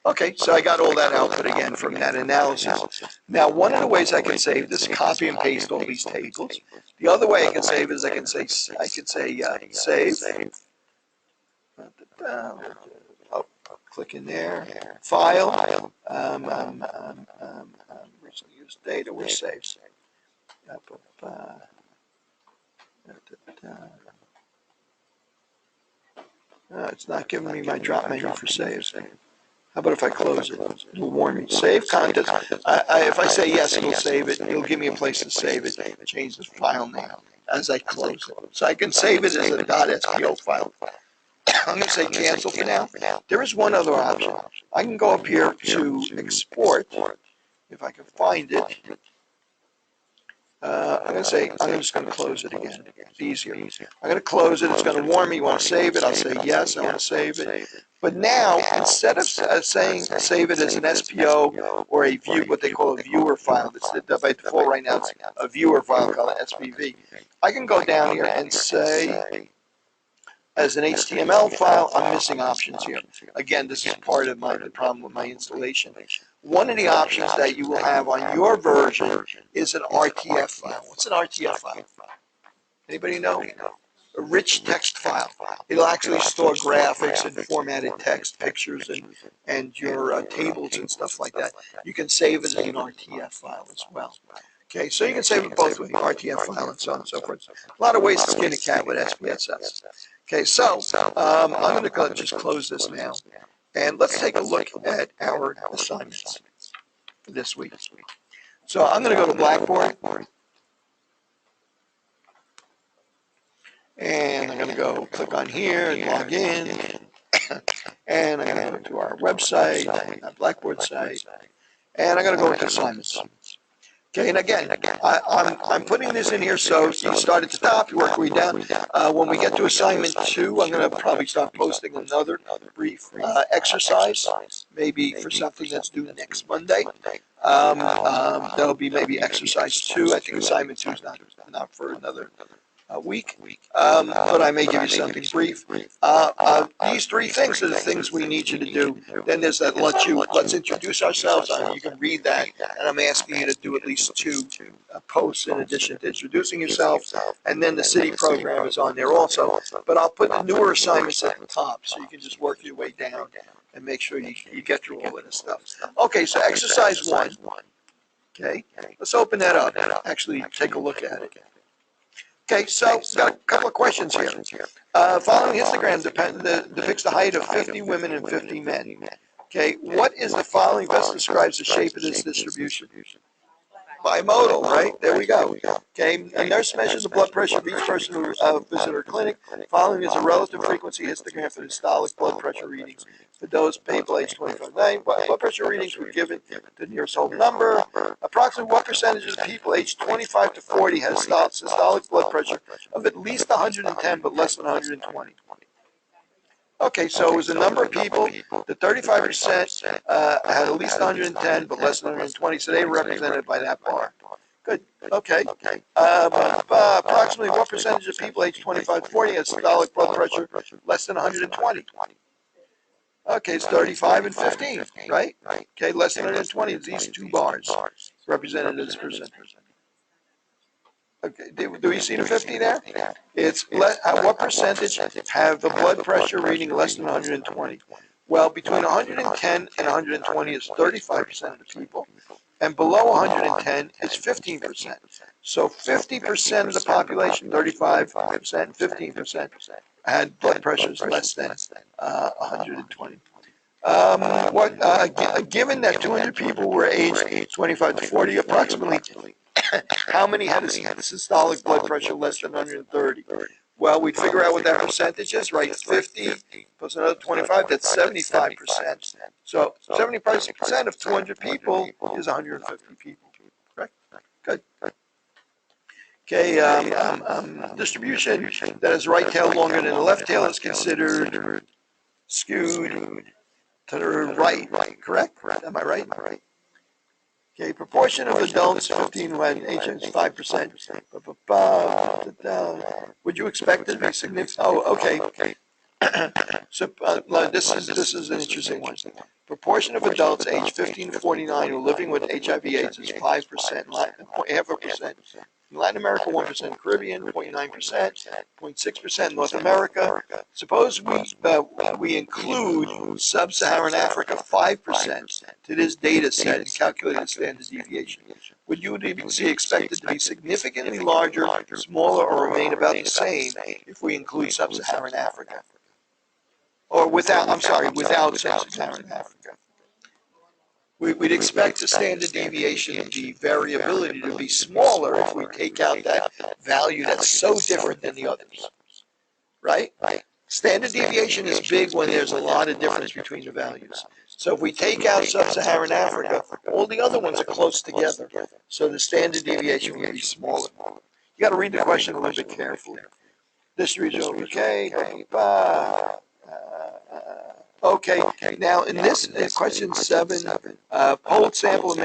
Okay, so I got all that output again from that analysis. Now, one of the ways I can save this, copy and paste all these tables. The other way I can save is I can say save. Oh, click in there. File. Recently used data. We're saved. It's not giving me my drop menu for saves. How about if I close it? It'll warn me. Save contents. If I say yes, it'll save it. It'll give me a place to save it. Change the file name as I close it. So I can save it as a .spo file. I'm going to say cancel for now. There is one other option. I can go up here to export, if I can find it. I'm going to say, I'm just going to close it again. It's easier. I'm going to close it. It's going to warn me. You want to save it? I'll say yes, I want to save it. But now, instead of saying save it as an SPO or a view, what they call a viewer file, that's by default right now, it's a viewer file called SPV. I can go down here and say, as an HTML file, I'm missing options here. Again, this is part of the problem with my installation. One of the options that you will have on your version is an RTF file. What's an RTF file? Anybody know? A rich text file. It'll actually store graphics and formatted text, pictures, and your tables and stuff like that. You can save it as an RTF file as well. Okay, so you can save it both with RTF file and so on and so forth. A lot of ways to skin a cat with SPSS. Okay, so I'm going to just close this now. And let's take a look at our assignments for this week. So I'm going to go to Blackboard. And I'm going to go click on here and log in. And I'm going to go to our website, our Blackboard site. And I'm going to go into assignments. Okay, and again, I'm putting this in here so you start at the top, you work your way down. When we get to assignment 2, I'm going to probably start posting another brief exercise, maybe for something that's due next Monday. That'll be maybe exercise 2. I think assignment 2 is not for another week, but I may give you something brief. These 3 things are the things we need you to do. Then there's that let's introduce ourselves. You can read that, and I'm asking you to do at least 2 posts in addition to introducing yourself. And then the city program is on there also. But I'll put the newer assignments at the top, so you can just work your way down and make sure you get through all of this stuff. Okay, so exercise 1. Okay, let's open that up. Actually, take a look at it. Okay, so got a couple of questions here. Following histogram depicts the height of 50 women and 50 men. Okay, what is the following best describes the shape of this distribution? Bimodal, right? There we go. Okay, a nurse measures the blood pressure of each person who visited her clinic. Following is a relative frequency histogram for systolic blood pressure readings. For those people aged 25-9, blood pressure readings were given to the nearest whole number. Approximately what percentage of people aged 25 to 40 has systolic blood pressure of at least 110 but less than 120? Okay, so it was the number of people, the 35% had at least 110 but less than 120, so they were represented by that bar. Good, okay. Approximately what percentage of people aged 25 to 40 has systolic blood pressure less than 120? Okay, it's 35 and 15, right? Okay, less than 120 is these 2 bars represented as percent. Okay, do we see the 50 there? It's what percentage have the blood pressure reading less than 120? Well, between 110 and 120 is 35% of the people, and below 110 is 15%. So 50% of the population, 35%, 15%, had blood pressures less than 120. Given that 200 people were aged 25 to 40, approximately how many had a systolic blood pressure less than 130? Well, we'd figure out what that percentage is, right? 50 plus another 25, that's 75%. So 75% of 200 people is 150 people, correct? Good. Okay, distribution that is right tail longer than the left tail is considered skewed to the right, correct? Am I right? Okay, proportion of adults 15 when age is 5%. Would you expect it to be significant? Oh, okay. So this is an interesting one. Proportion of adults age 15 to 49 who are living with HIV/AIDS is 5%, half a percent. In Latin America, 1%, Caribbean, 0.9%, 0.6% North America. Suppose we include sub-Saharan Africa 5% to this data set and calculate the standard deviation. Would you expect it to be significantly larger, smaller, or remain about the same if we include sub-Saharan Africa? Or without sub-Saharan Africa? We'd expect the standard deviation, the variability, to be smaller if we take out that value that's so different than the others, right? Standard deviation is big when there's a lot of difference between the values. So if we take out sub-Saharan Africa, all the other ones are close together. So the standard deviation will be smaller. You got to read the question a little bit carefully. This region, okay, okay, now in this question 7, polled sample of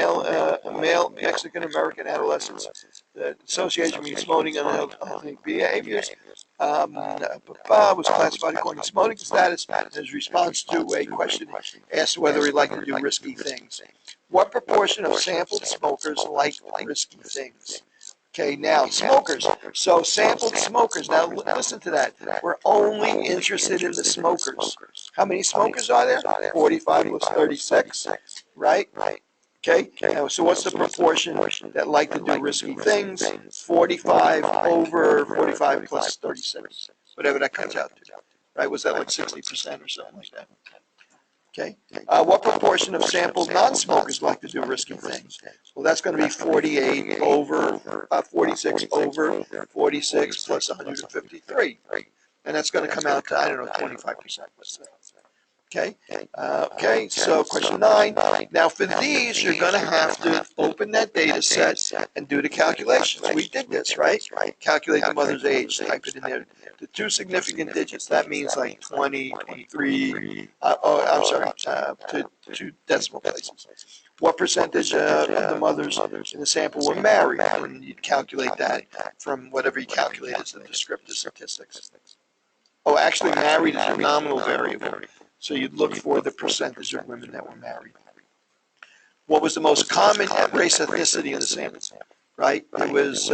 male Mexican American adolescents, the association between smoking and unhealthy behaviors was classified according to smoking status as response to a question asked whether he liked to do risky things. What proportion of sampled smokers like risky things? Okay, now smokers. So sampled smokers. Now listen to that. We're only interested in the smokers. How many smokers are there? 45 plus 36, right? Okay, now, so what's the proportion that like to do risky things? 45 over 45 plus 36, whatever that comes out to, right? Was that like 60% or something like that? Okay. What proportion of sampled non-smokers like to do risky things? Well, that's going to be 48 over 46 over 46 plus 153, and that's going to come out to, I don't know, 25%. Okay. Okay. So question 9. Now for these, you're going to have to open that data set and do the calculations. We did this, right? Calculate the mother's age. Type it in there. The 2 significant digits. That means like 23. I'm sorry. To 2 decimal places. What percentage of the mothers in the sample were married? And you'd calculate that from whatever you calculate as the descriptive statistics. Oh, actually, married is a nominal variable. So you'd look for the percentage of women that were married. What was the most common race ethnicity in the sample? Right? It was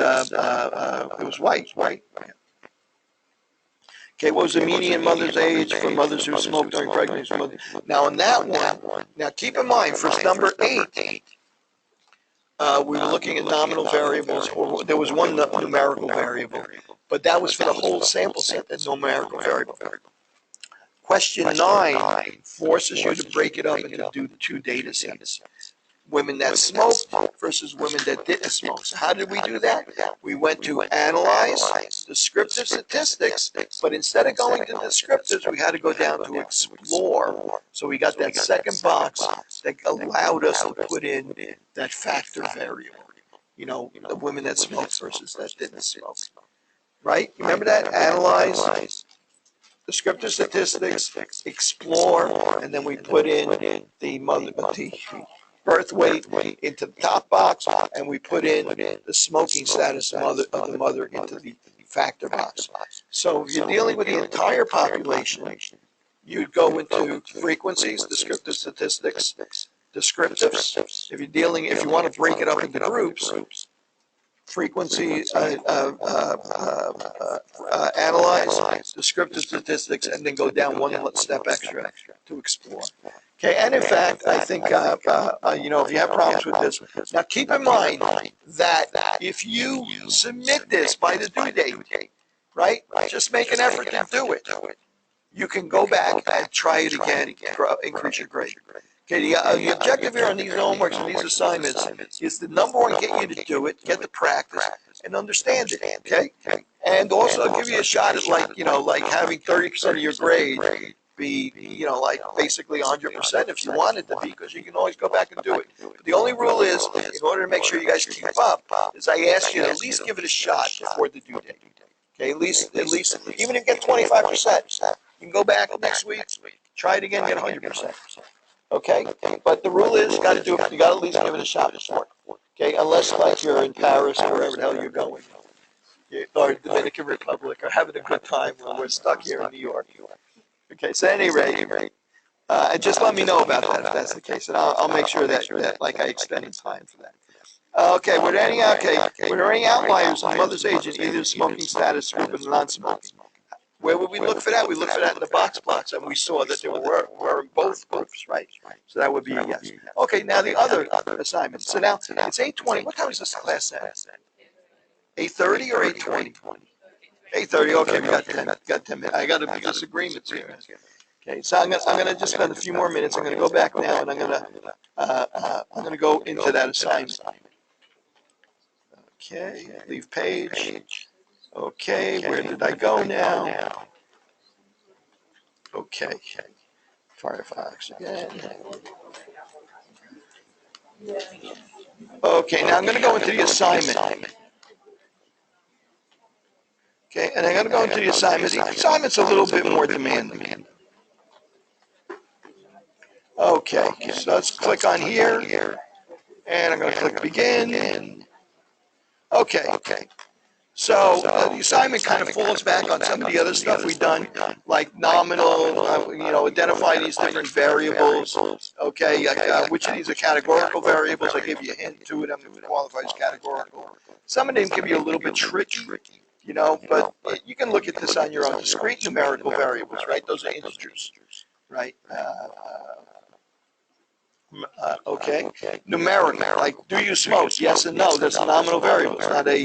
white, right? Okay, what was the median mother's age for mothers who smoked during pregnancy? Now on that one, now keep in mind, for number 8, we were looking at nominal variables, or there was one numerical variable, but that was for the whole sample set, that numerical variable. Question 9 forces you to break it up and to do 2 data sets. Women that smoked versus women that didn't smoke. So how did we do that? We went to analyze descriptive statistics, but instead of going to descriptives, we had to go down to explore. So we got that second box that allowed us to put in that factor variable. You know, the women that smoked versus that didn't smoke. Right? Remember that? Analyze. Descriptive statistics, explore, and then we put in the birth weight into the top box, and we put in the smoking status of the mother into the factor box. So if you're dealing with the entire population, you'd go into frequencies, descriptive statistics, descriptives. If you want to break it up into groups, frequency analyze, descriptive statistics, and then go down one step extra to explore. Okay, and in fact, I think, you know, if you have problems with this, now keep in mind that if you submit this by the due date, right, just make an effort to do it. You can go back and try it again, increase your grade. Okay, the objective here on these homeworks and these assignments is the number one, get you to do it, get the practice, and understand it, okay? And also give you a shot at, like, you know, like having 30% of your grade be, you know, like basically 100% if you want it to be, because you can always go back and do it. But the only rule is, in order to make sure you guys keep up, is I ask you to at least give it a shot before the due date. Okay, at least, even if you get 25%, you can go back next week, try it again, get 100%. Okay, but the rule is, you got to do it. You got to at least give it a shot before. Okay, unless like you're in Paris or wherever the hell you're going, or Dominican Republic, or having a good time when we're stuck here in New York. Okay, so at any rate, and just let me know about that if that's the case, and I'll make sure that like I extend the time for that. Okay, were there any outliers on mother's age in either smoking status group and non-smoking? Where would we look for that? We look for that in the box plots, and we saw that there were both groups, right? So that would be a yes. Okay, now the other assignment. So now it's 8:20. What time is this class at? 8:30 or 8:20? 8:30. Okay, we got 10 minutes. I got a disagreement here. Okay, so I'm gonna just spend a few more minutes. I'm gonna go back now, and I'm gonna go into that assignment. Okay, leave page. Okay, where did I go now? Okay, Firefox again. Okay, now I'm going to go into the assignment. Okay, and I'm going to go into the assignment. The assignment's a little bit more demanding. Okay, so let's click on here, and I'm going to click begin. Okay. So the assignment kind of falls back on some of the other stuff we've done, like nominal, you know, identify these different variables. Okay, which of these are categorical variables? I give you a hint. Two of them qualify as categorical. Some of them can be a little bit tricky, you know, but you can look at this on your own. Discrete numerical variables, right? Those are integers, right? Okay. Numerical, like do you smoke? Yes and no. That's a nominal variable. It's not a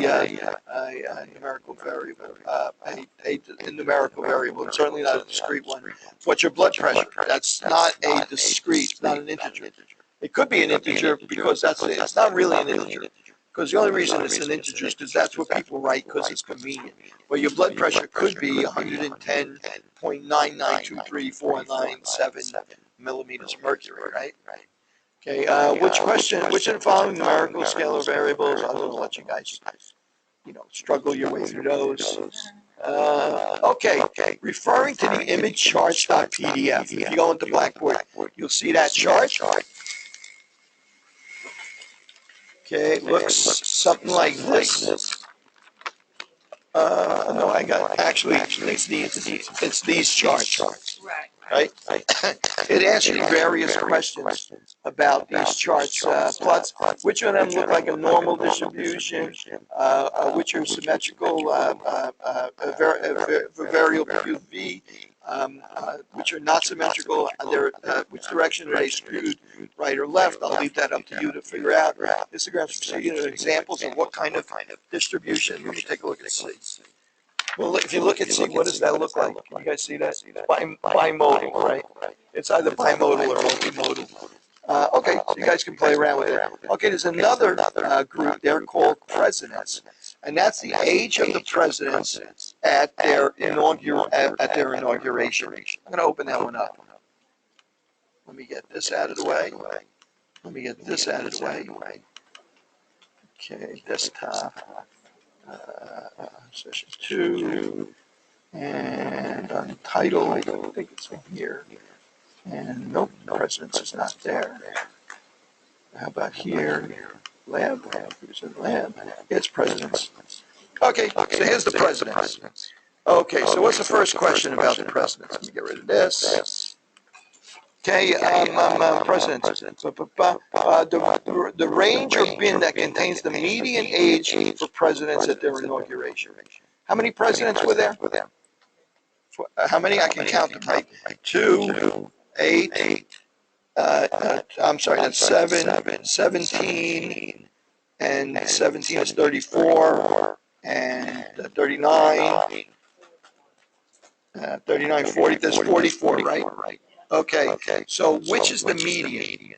numerical variable. A numerical variable. It's certainly not a discrete one. What's your blood pressure? That's not a discrete, not an integer. It could be an integer because it's not really an integer. Because the only reason it's an integer is because that's what people write because it's convenient. But your blood pressure could be 110.9923497 millimeters of mercury, right? Okay, which of the following numerical scalar variables, I'm going to let you guys, you know, struggle your way through those. Okay, referring to the image charts.pdf, if you go into Blackboard, you'll see that chart. Okay, it looks something like this. No, I got, actually, it's these charts. Right? It asks you various questions about these charts. Plots, which of them look like a normal distribution, which are symmetrical, variable V, which are not symmetrical, which direction are they skewed, right or left? I'll leave that up to you to figure out. Histograms, you know, examples of what kind of distribution. Let me take a look at C. Well, if you look at C, what does that look like? Can you guys see that? Bimodal, right? It's either bimodal or multimodal. Okay, so you guys can play around with it. Okay, there's another group. They're called presidents, and that's the age of the presidents at their inauguration. I'm going to open that one up. Let me get this out of the way. Okay, desktop. Session2, and on title, I don't think it's in here, and nope, presidents is not there. How about here? Lab? Who's in lab? It's presidents. Okay, so here's the presidents. Okay, so what's the first question about the presidents? Let me get rid of this. Okay, presidents. The range or bin that contains the median age for presidents at their inauguration. How many presidents were there? How many? I can count them, right? 2, 8, I'm sorry, that's 7, 17, and 17 is 34, and 39, 39, 40, there's 44, right? Okay, so which is the median?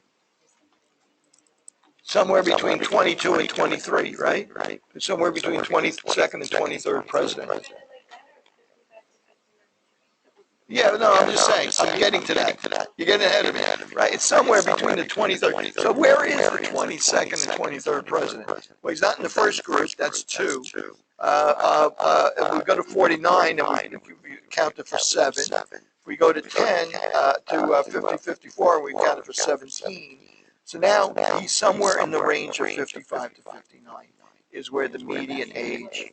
Somewhere between 22 and 23, right? Somewhere between 22nd and 23rd president. Yeah, no, I'm just saying, I'm getting to that. You're getting ahead of me, right? It's somewhere between the 23rd. So where is the 22nd and 23rd president? Well, he's not in the first group, that's 2. If we go to 49, and we count it for 7. If we go to 10, to 50, 54, and we count it for 17. So now he's somewhere in the range of 55 to 59 is where the median age.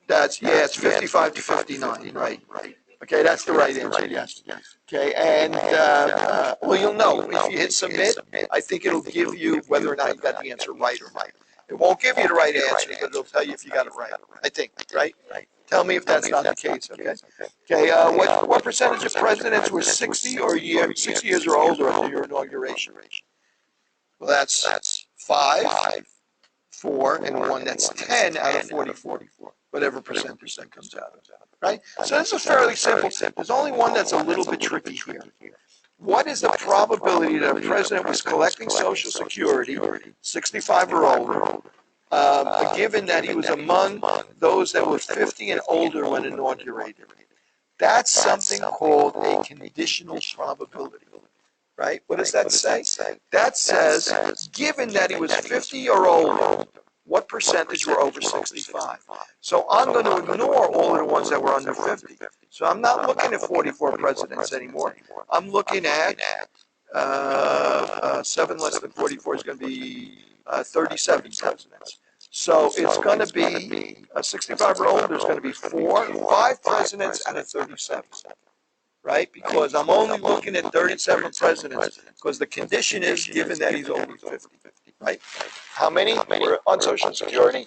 That's, yeah, it's 55 to 59, right? Okay, that's the right answer, yes. Okay, and, well, you'll know, if you hit submit, I think it'll give you whether or not you got the answer right or not. It won't give you the right answer, but it'll tell you if you got it right, I think, right? Tell me if that's not the case, okay? Okay, what percentage of presidents were 60 years or older after your inauguration? Well, that's 5, 4, and 1, that's 10 out of 44. Whatever percentage that comes out of, right? So this is fairly simple. There's only one that's a little bit tricky here. What is the probability that a president was collecting Social Security, 65 or older, given that he was among those that were 50 and older when inaugurated? That's something called a conditional probability, right? What does that say? That says, given that he was 50 or older, what percentage were over 65? So I'm going to ignore all of the ones that were under 50. So I'm not looking at 44 presidents anymore. I'm looking at 7 less than 44 is going to be 37 presidents. So it's going to be 65 or older is going to be 5 presidents out of 37. Right? Because I'm only looking at 37 presidents because the condition is given that he's over 50. Right? How many were on Social Security?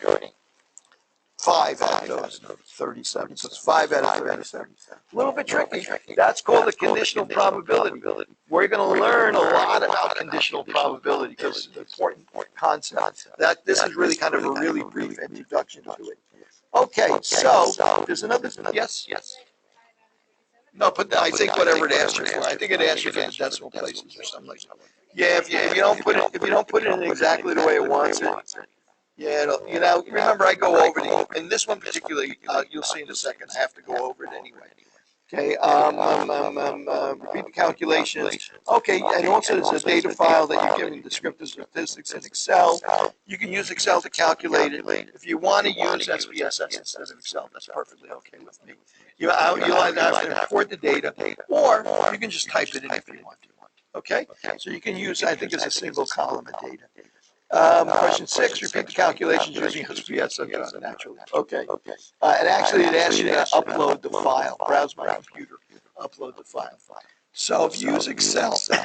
5 out of those 37. So it's 5 out of 37. A little bit tricky. That's called a conditional probability. We're going to learn a lot about conditional probability because it's an important concept. That this is really kind of a really brief introduction to it. Okay, so there's another. Yes. No, but I think whatever it asks you for, I think it asks you for the decimal places or something like that. Yeah, if you don't put it in exactly the way it wants it, yeah, remember I go over in this one particularly, you'll see in a second, I have to go over it anyway. Okay, repeat the calculations. Okay, and also there's a data file that you're given descriptive statistics in Excel. You can use Excel to calculate it. If you want to use SPSS instead of Excel, that's perfectly okay with me. You'll either have to import the data, or you can just type it in if you want. Okay, so you can use, I think it's a single column of data. Question 6, repeat the calculations using SPSS naturally. Okay. And actually it asks you to upload the file. Browse my computer, upload the file. So if you use Excel, save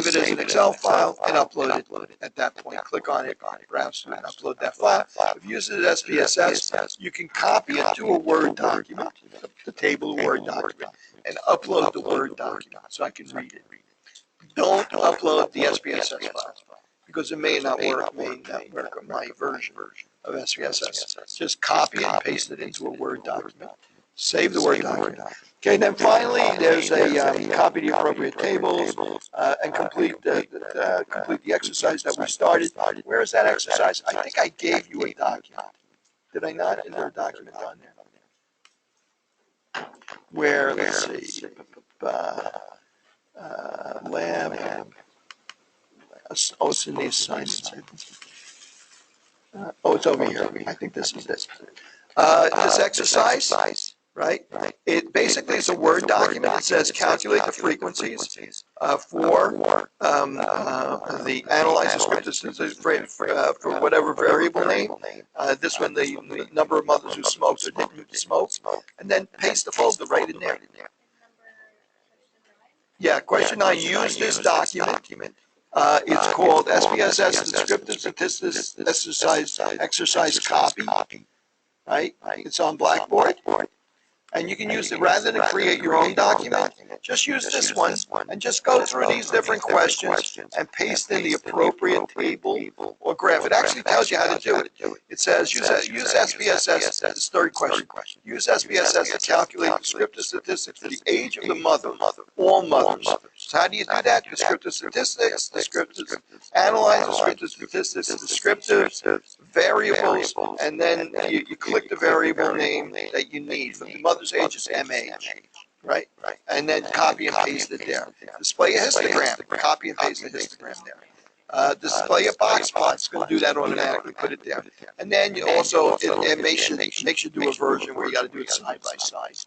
it as an Excel file and upload it at that point. Click on it, browse and upload that file. If you use it as SPSS, you can copy it to a Word document, the table of Word document, and upload the Word document so I can read it. Don't upload the SPSS file because it may not work on my version of SPSS. Just copy and paste it into a Word document. Save the Word document. Okay, then finally, there's a copy the appropriate tables and complete the exercise that we started. Where is that exercise? I think I gave you a document. Did I not? Is there a document on there? Where, let's see, lab, oh, it's in the assignments. Oh, it's over here. I think this is this. This exercise, right? It basically is a Word document that says calculate the frequencies for the analyze the script for whatever variable name. This one, the number of mothers who smokes or didn't smoke, and then paste the folder right in there. Yeah, question 9. Use this document. It's called SPSS, Descriptive Statistics Exercise Copy. Right? It's on Blackboard. And you can use it rather than create your own document. Just use this one and just go through these different questions and paste in the appropriate table or graph. It actually tells you how to do it. It says use SPSS, this third question. Use SPSS to calculate descriptive statistics for the age of the mother, all mothers. So how do you do that? Descriptive statistics, analyze descriptive statistics, descriptive variables, and then you click the variable name that you need. For the mother's age is MH, right? And then copy and paste it there. Display a histogram, copy and paste the histogram there. Display a Boxplot, it's going to do that automatically, put it there. And then you also, it makes you do a version where you got to do it side by side,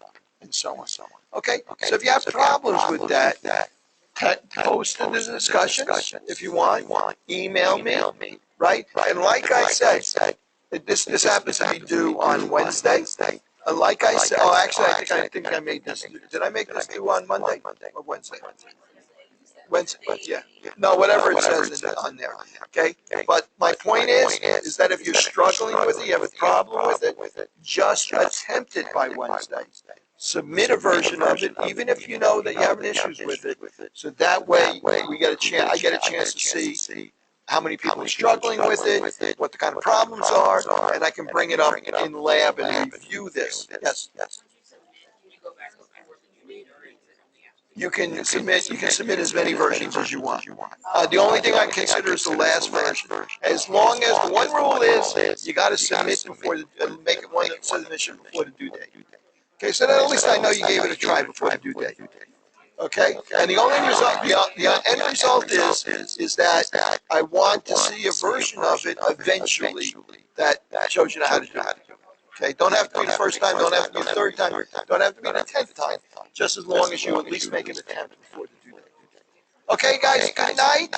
and so on. Okay, so if you have problems with that, post in the discussion if you want, email me, right? And like I said, this happens to be due on Wednesday. Like I said, oh, actually, I think I made this. Did I make this due on Monday or Wednesday? Wednesday, yeah. No, whatever it says on there. Okay, but my point is that if you're struggling with it, you have a problem with it, just attempt it by Wednesday. Submit a version of it, even if you know that you're having issues with it, so that way we get a chance. I get a chance to see how many people are struggling with it, what the kind of problems are, and I can bring it up in lab and review this. Yes. You can submit as many versions as you want. The only thing I consider is the last version. As long as the one rule is you got to submit before make it one submission before the due date. Okay, so then at least I know you gave it a try before the due date. Okay, and the only result, the end result is that I want to see a version of it eventually that shows you how to do it. Okay, don't have to be the first time, don't have to be the third time, don't have to be the 10th time, just as long as you at least make an attempt before the due date. Okay, guys, good night.